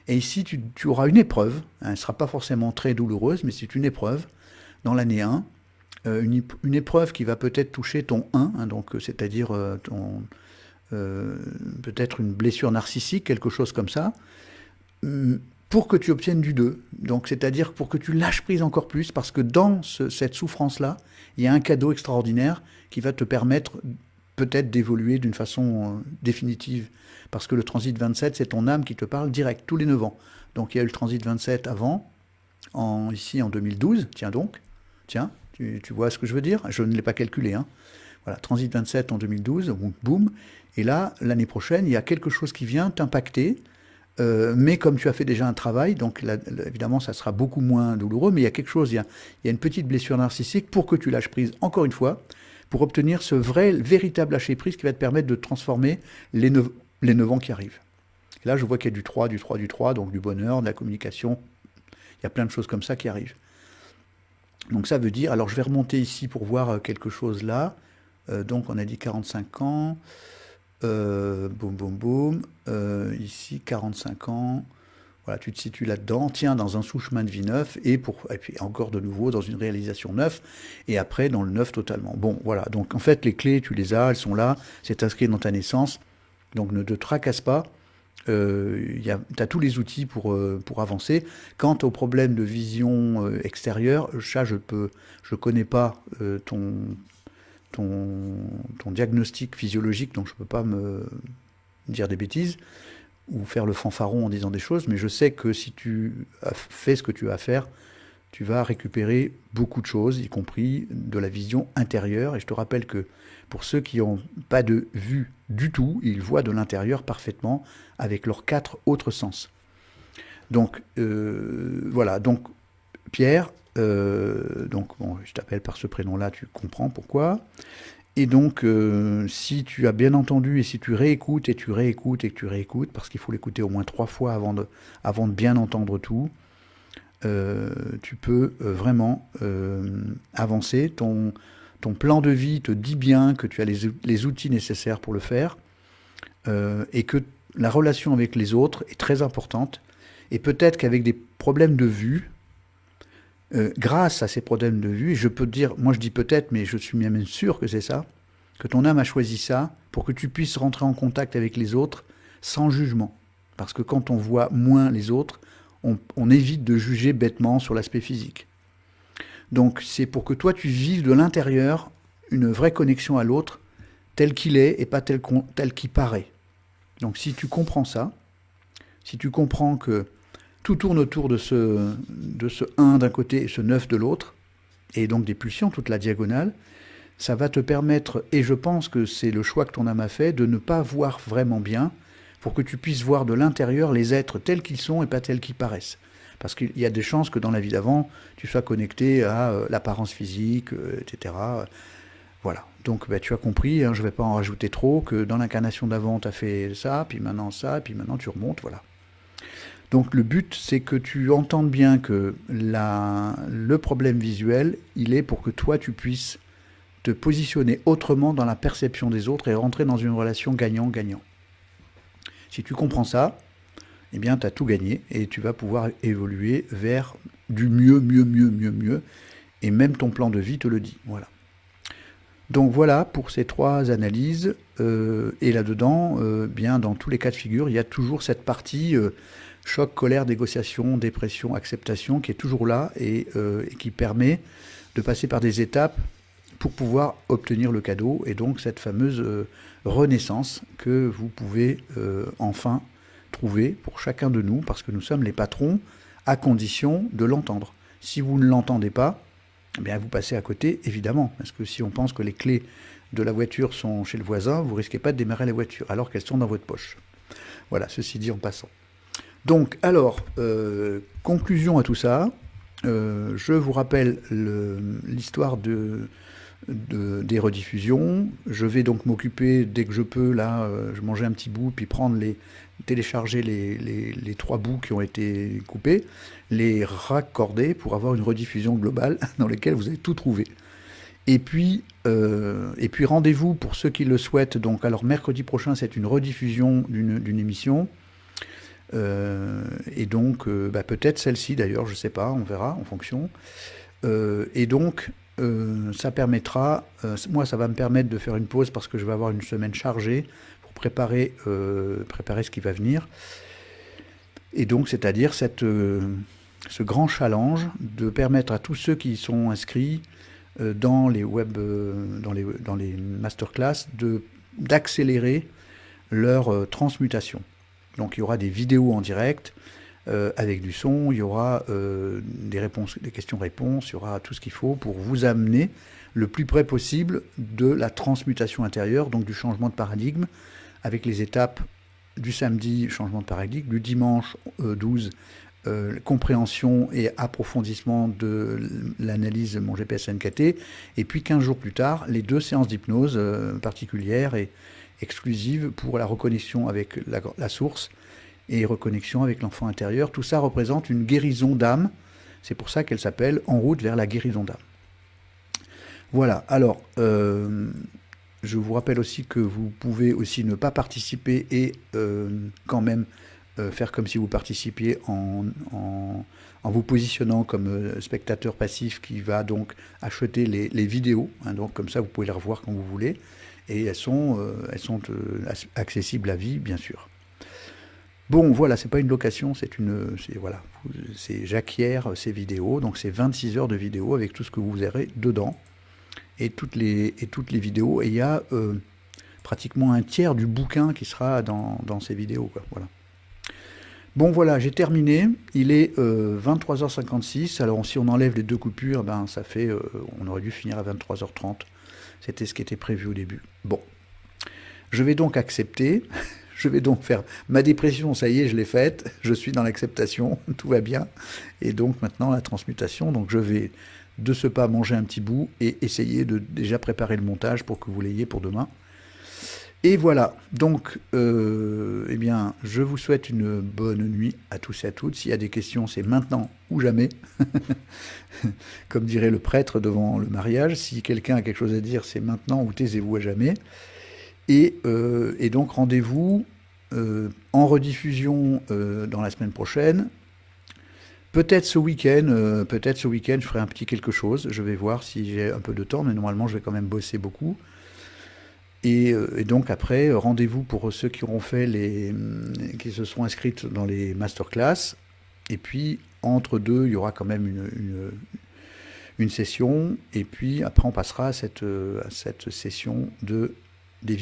Et ici, tu auras une épreuve, hein, elle ne sera pas forcément très douloureuse, mais c'est une épreuve dans l'année 1, une épreuve qui va peut-être toucher ton 1, hein, donc c'est-à-dire peut-être une blessure narcissique, quelque chose comme ça, pour que tu obtiennes du 2. Donc c'est-à-dire pour que tu lâches prise encore plus, parce que dans cette souffrance-là, il y a un cadeau extraordinaire qui va te permettre peut-être d'évoluer d'une façon définitive. Parce que le transit 27, c'est ton âme qui te parle direct, tous les 9 ans. Donc il y a eu le transit 27 avant, ici en 2012, tiens, tu vois ce que je veux dire? Je ne l'ai pas calculé, hein. Voilà, Transit 27 en 2012, donc boum. Et là, l'année prochaine, il y a quelque chose qui vient t'impacter. Mais comme tu as fait déjà un travail, donc là, évidemment, ça sera beaucoup moins douloureux, mais il y a quelque chose, il y a une petite blessure narcissique pour que tu lâches prise, encore une fois, pour obtenir ce véritable lâcher prise qui va te permettre de transformer les 9 ans qui arrivent. Et là, je vois qu'il y a du 3, du 3, du 3, donc du bonheur, de la communication. Il y a plein de choses comme ça qui arrivent. Donc ça veut dire, alors je vais remonter ici pour voir quelque chose là. Donc on a dit 45 ans. Boum, boum, boum. Ici, 45 ans. Voilà, tu te situes là-dedans. Tiens, dans un sous-chemin de vie neuf. Et puis encore de nouveau dans une réalisation neuve. Et après, dans le neuf totalement. Bon, voilà. Donc, en fait, les clés, tu les as. Elles sont là. C'est inscrit dans ta naissance. Donc, ne te tracasse pas. Tu as tous les outils pour avancer. Quant au problème de vision extérieure, ça, je connais pas ton diagnostic physiologique, donc je ne peux pas me dire des bêtises ou faire le fanfaron en disant des choses, mais je sais que si tu as fait ce que tu as à faire, tu vas récupérer beaucoup de choses, y compris de la vision intérieure. Et je te rappelle que pour ceux qui n'ont pas de vue du tout, ils voient de l'intérieur parfaitement avec leurs 4 autres sens. Donc voilà, donc Pierre, donc bon, je t'appelle par ce prénom-là, tu comprends pourquoi. Et donc, si tu as bien entendu et si tu réécoutes et tu réécoutes et que tu réécoutes, parce qu'il faut l'écouter au moins 3 fois avant de bien entendre tout, tu peux vraiment avancer. Ton plan de vie te dit bien que tu as les outils nécessaires pour le faire et que la relation avec les autres est très importante. Et peut-être qu'avec des problèmes de vue, grâce à ces problèmes de vue, je peux te dire, moi je dis peut-être, mais je suis même sûr que c'est ça, que ton âme a choisi ça pour que tu puisses rentrer en contact avec les autres sans jugement. Parce que quand on voit moins les autres, on évite de juger bêtement sur l'aspect physique. Donc c'est pour que toi tu vives de l'intérieur une vraie connexion à l'autre tel qu'il est et pas tel qu'il paraît. Donc si tu comprends ça, si tu comprends que tout tourne autour de ce 1 d'un côté et ce 9 de l'autre, et donc des pulsions, toute la diagonale, ça va te permettre, et je pense que c'est le choix que ton âme a fait, de ne pas voir vraiment bien, pour que tu puisses voir de l'intérieur les êtres tels qu'ils sont et pas tels qu'ils paraissent. Parce qu'il y a des chances que dans la vie d'avant, tu sois connecté à l'apparence physique, etc. Voilà. Donc tu as compris, hein, je ne vais pas en rajouter trop, que dans l'incarnation d'avant, tu as fait ça, puis maintenant tu remontes, voilà. Donc le but, c'est que tu entendes bien que le problème visuel, il est pour que toi, tu puisses te positionner autrement dans la perception des autres et rentrer dans une relation gagnant-gagnant. Si tu comprends ça, eh bien, tu as tout gagné et tu vas pouvoir évoluer vers du mieux, et même ton plan de vie te le dit. Voilà. Donc voilà pour ces 3 analyses. Et là-dedans, bien dans tous les cas de figure, il y a toujours cette partie choc, colère, négociation, dépression, acceptation qui est toujours là et qui permet de passer par des étapes pour pouvoir obtenir le cadeau et donc cette fameuse renaissance que vous pouvez enfin trouver pour chacun de nous parce que nous sommes les patrons à condition de l'entendre. Si vous ne l'entendez pas, eh bien vous passez à côté évidemment parce que si on pense que les clés de la voiture sont chez le voisin, vous risquez pas de démarrer la voiture alors qu'elles sont dans votre poche. Voilà, ceci dit en passant. Donc, alors, conclusion à tout ça, je vous rappelle l'histoire des rediffusions. Je vais donc m'occuper, dès que je peux, là, je mangeais un petit bout, puis télécharger les 3 bouts qui ont été coupés, les raccorder pour avoir une rediffusion globale dans laquelle vous allez tout trouver. Et puis rendez-vous pour ceux qui le souhaitent. Donc, alors mercredi prochain, c'est une rediffusion d'une émission. Et donc, peut-être celle-ci d'ailleurs, je ne sais pas, on verra en fonction. Et donc, ça permettra, moi ça va me permettre de faire une pause parce que je vais avoir une semaine chargée pour préparer ce qui va venir. Et donc, c'est-à-dire ce grand challenge de permettre à tous ceux qui sont inscrits dans les masterclass d'accélérer leur transmutation. Donc il y aura des vidéos en direct, avec du son, il y aura des questions-réponses, il y aura tout ce qu'il faut pour vous amener le plus près possible de la transmutation intérieure, donc du changement de paradigme, avec les étapes du samedi, changement de paradigme, du dimanche 12, compréhension et approfondissement de l'analyse de mon GPS NKT, et puis 15 jours plus tard, les 2 séances d'hypnose particulières et exclusives pour la reconnexion avec la source et reconnexion avec l'enfant intérieur. Tout ça représente une guérison d'âme, c'est pour ça qu'elle s'appelle En route vers la guérison d'âme. Voilà, alors, je vous rappelle aussi que vous pouvez aussi ne pas participer et quand même faire comme si vous participiez en vous positionnant comme spectateur passif qui va donc acheter les vidéos, hein, donc comme ça vous pouvez les revoir quand vous voulez, et elles sont accessibles à vie, bien sûr. Bon, voilà, c'est pas une location, voilà, j'acquiers ces vidéos, donc c'est 26 heures de vidéos avec tout ce que vous verrez dedans, et toutes les vidéos, et il y a pratiquement un tiers du bouquin qui sera dans ces vidéos, quoi, voilà. Bon, voilà, j'ai terminé, il est 23h56, alors si on enlève les 2 coupures, ben, ça fait, on aurait dû finir à 23h30, c'était ce qui était prévu au début. Bon, je vais donc accepter. Je vais donc faire ma dépression, ça y est, je l'ai faite, je suis dans l'acceptation, tout va bien. Et donc maintenant la transmutation, donc je vais de ce pas manger un petit bout et essayer de déjà préparer le montage pour que vous l'ayez pour demain. Et voilà, donc eh bien, je vous souhaite une bonne nuit à tous et à toutes. S'il y a des questions, c'est maintenant ou jamais. Comme dirait le prêtre devant le mariage, si quelqu'un a quelque chose à dire, c'est maintenant ou taisez-vous à jamais. Et donc rendez-vous en rediffusion dans la semaine prochaine. Peut-être ce week-end, je ferai un petit quelque chose. Je vais voir si j'ai un peu de temps, mais normalement je vais quand même bosser beaucoup. Et donc après, rendez-vous pour ceux qui auront fait qui se sont inscrits dans les masterclass. Et puis entre deux, il y aura quand même une session. Et puis après, on passera à cette session des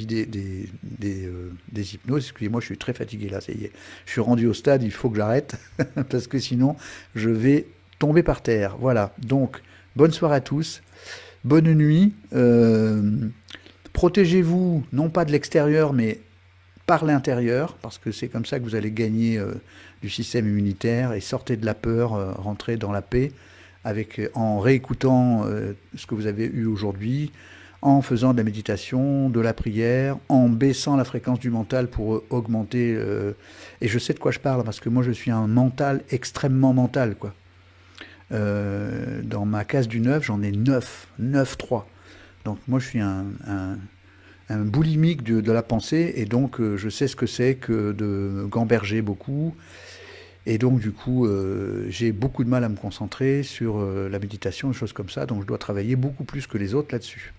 hypnoses. Excusez-moi, je suis très fatigué là, ça y est. Je suis rendu au stade, il faut que j'arrête, parce que sinon, je vais tomber par terre. Voilà, donc, bonne soirée à tous, bonne nuit. Protégez-vous, non pas de l'extérieur, mais par l'intérieur, parce que c'est comme ça que vous allez gagner du système immunitaire, et sortez de la peur, rentrez dans la paix, en réécoutant ce que vous avez eu aujourd'hui, en faisant de la méditation, de la prière, en baissant la fréquence du mental pour augmenter... et je sais de quoi je parle, parce que moi je suis un mental extrêmement mental, quoi. Dans ma case du 9, j'en ai 9,3. Donc moi je suis un boulimique de la pensée, et donc je sais ce que c'est que de gamberger beaucoup. Et donc, du coup, j'ai beaucoup de mal à me concentrer sur la méditation, des choses comme ça, donc je dois travailler beaucoup plus que les autres là-dessus.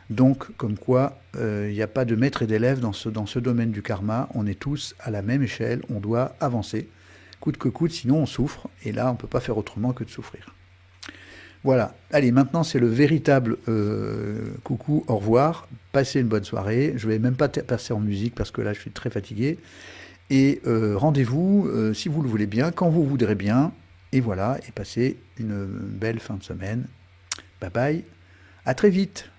Donc, comme quoi, il n'y a pas de maître et d'élève dans ce domaine du karma. On est tous à la même échelle, on doit avancer, coûte que coûte, sinon on souffre. Et là, on ne peut pas faire autrement que de souffrir. Voilà. Allez, maintenant, c'est le véritable coucou, au revoir. Passez une bonne soirée. Je ne vais même pas passer en musique parce que là, je suis très fatigué. Et rendez-vous, si vous le voulez bien, quand vous voudrez bien. Et voilà, et passez une belle fin de semaine. Bye bye. À très vite.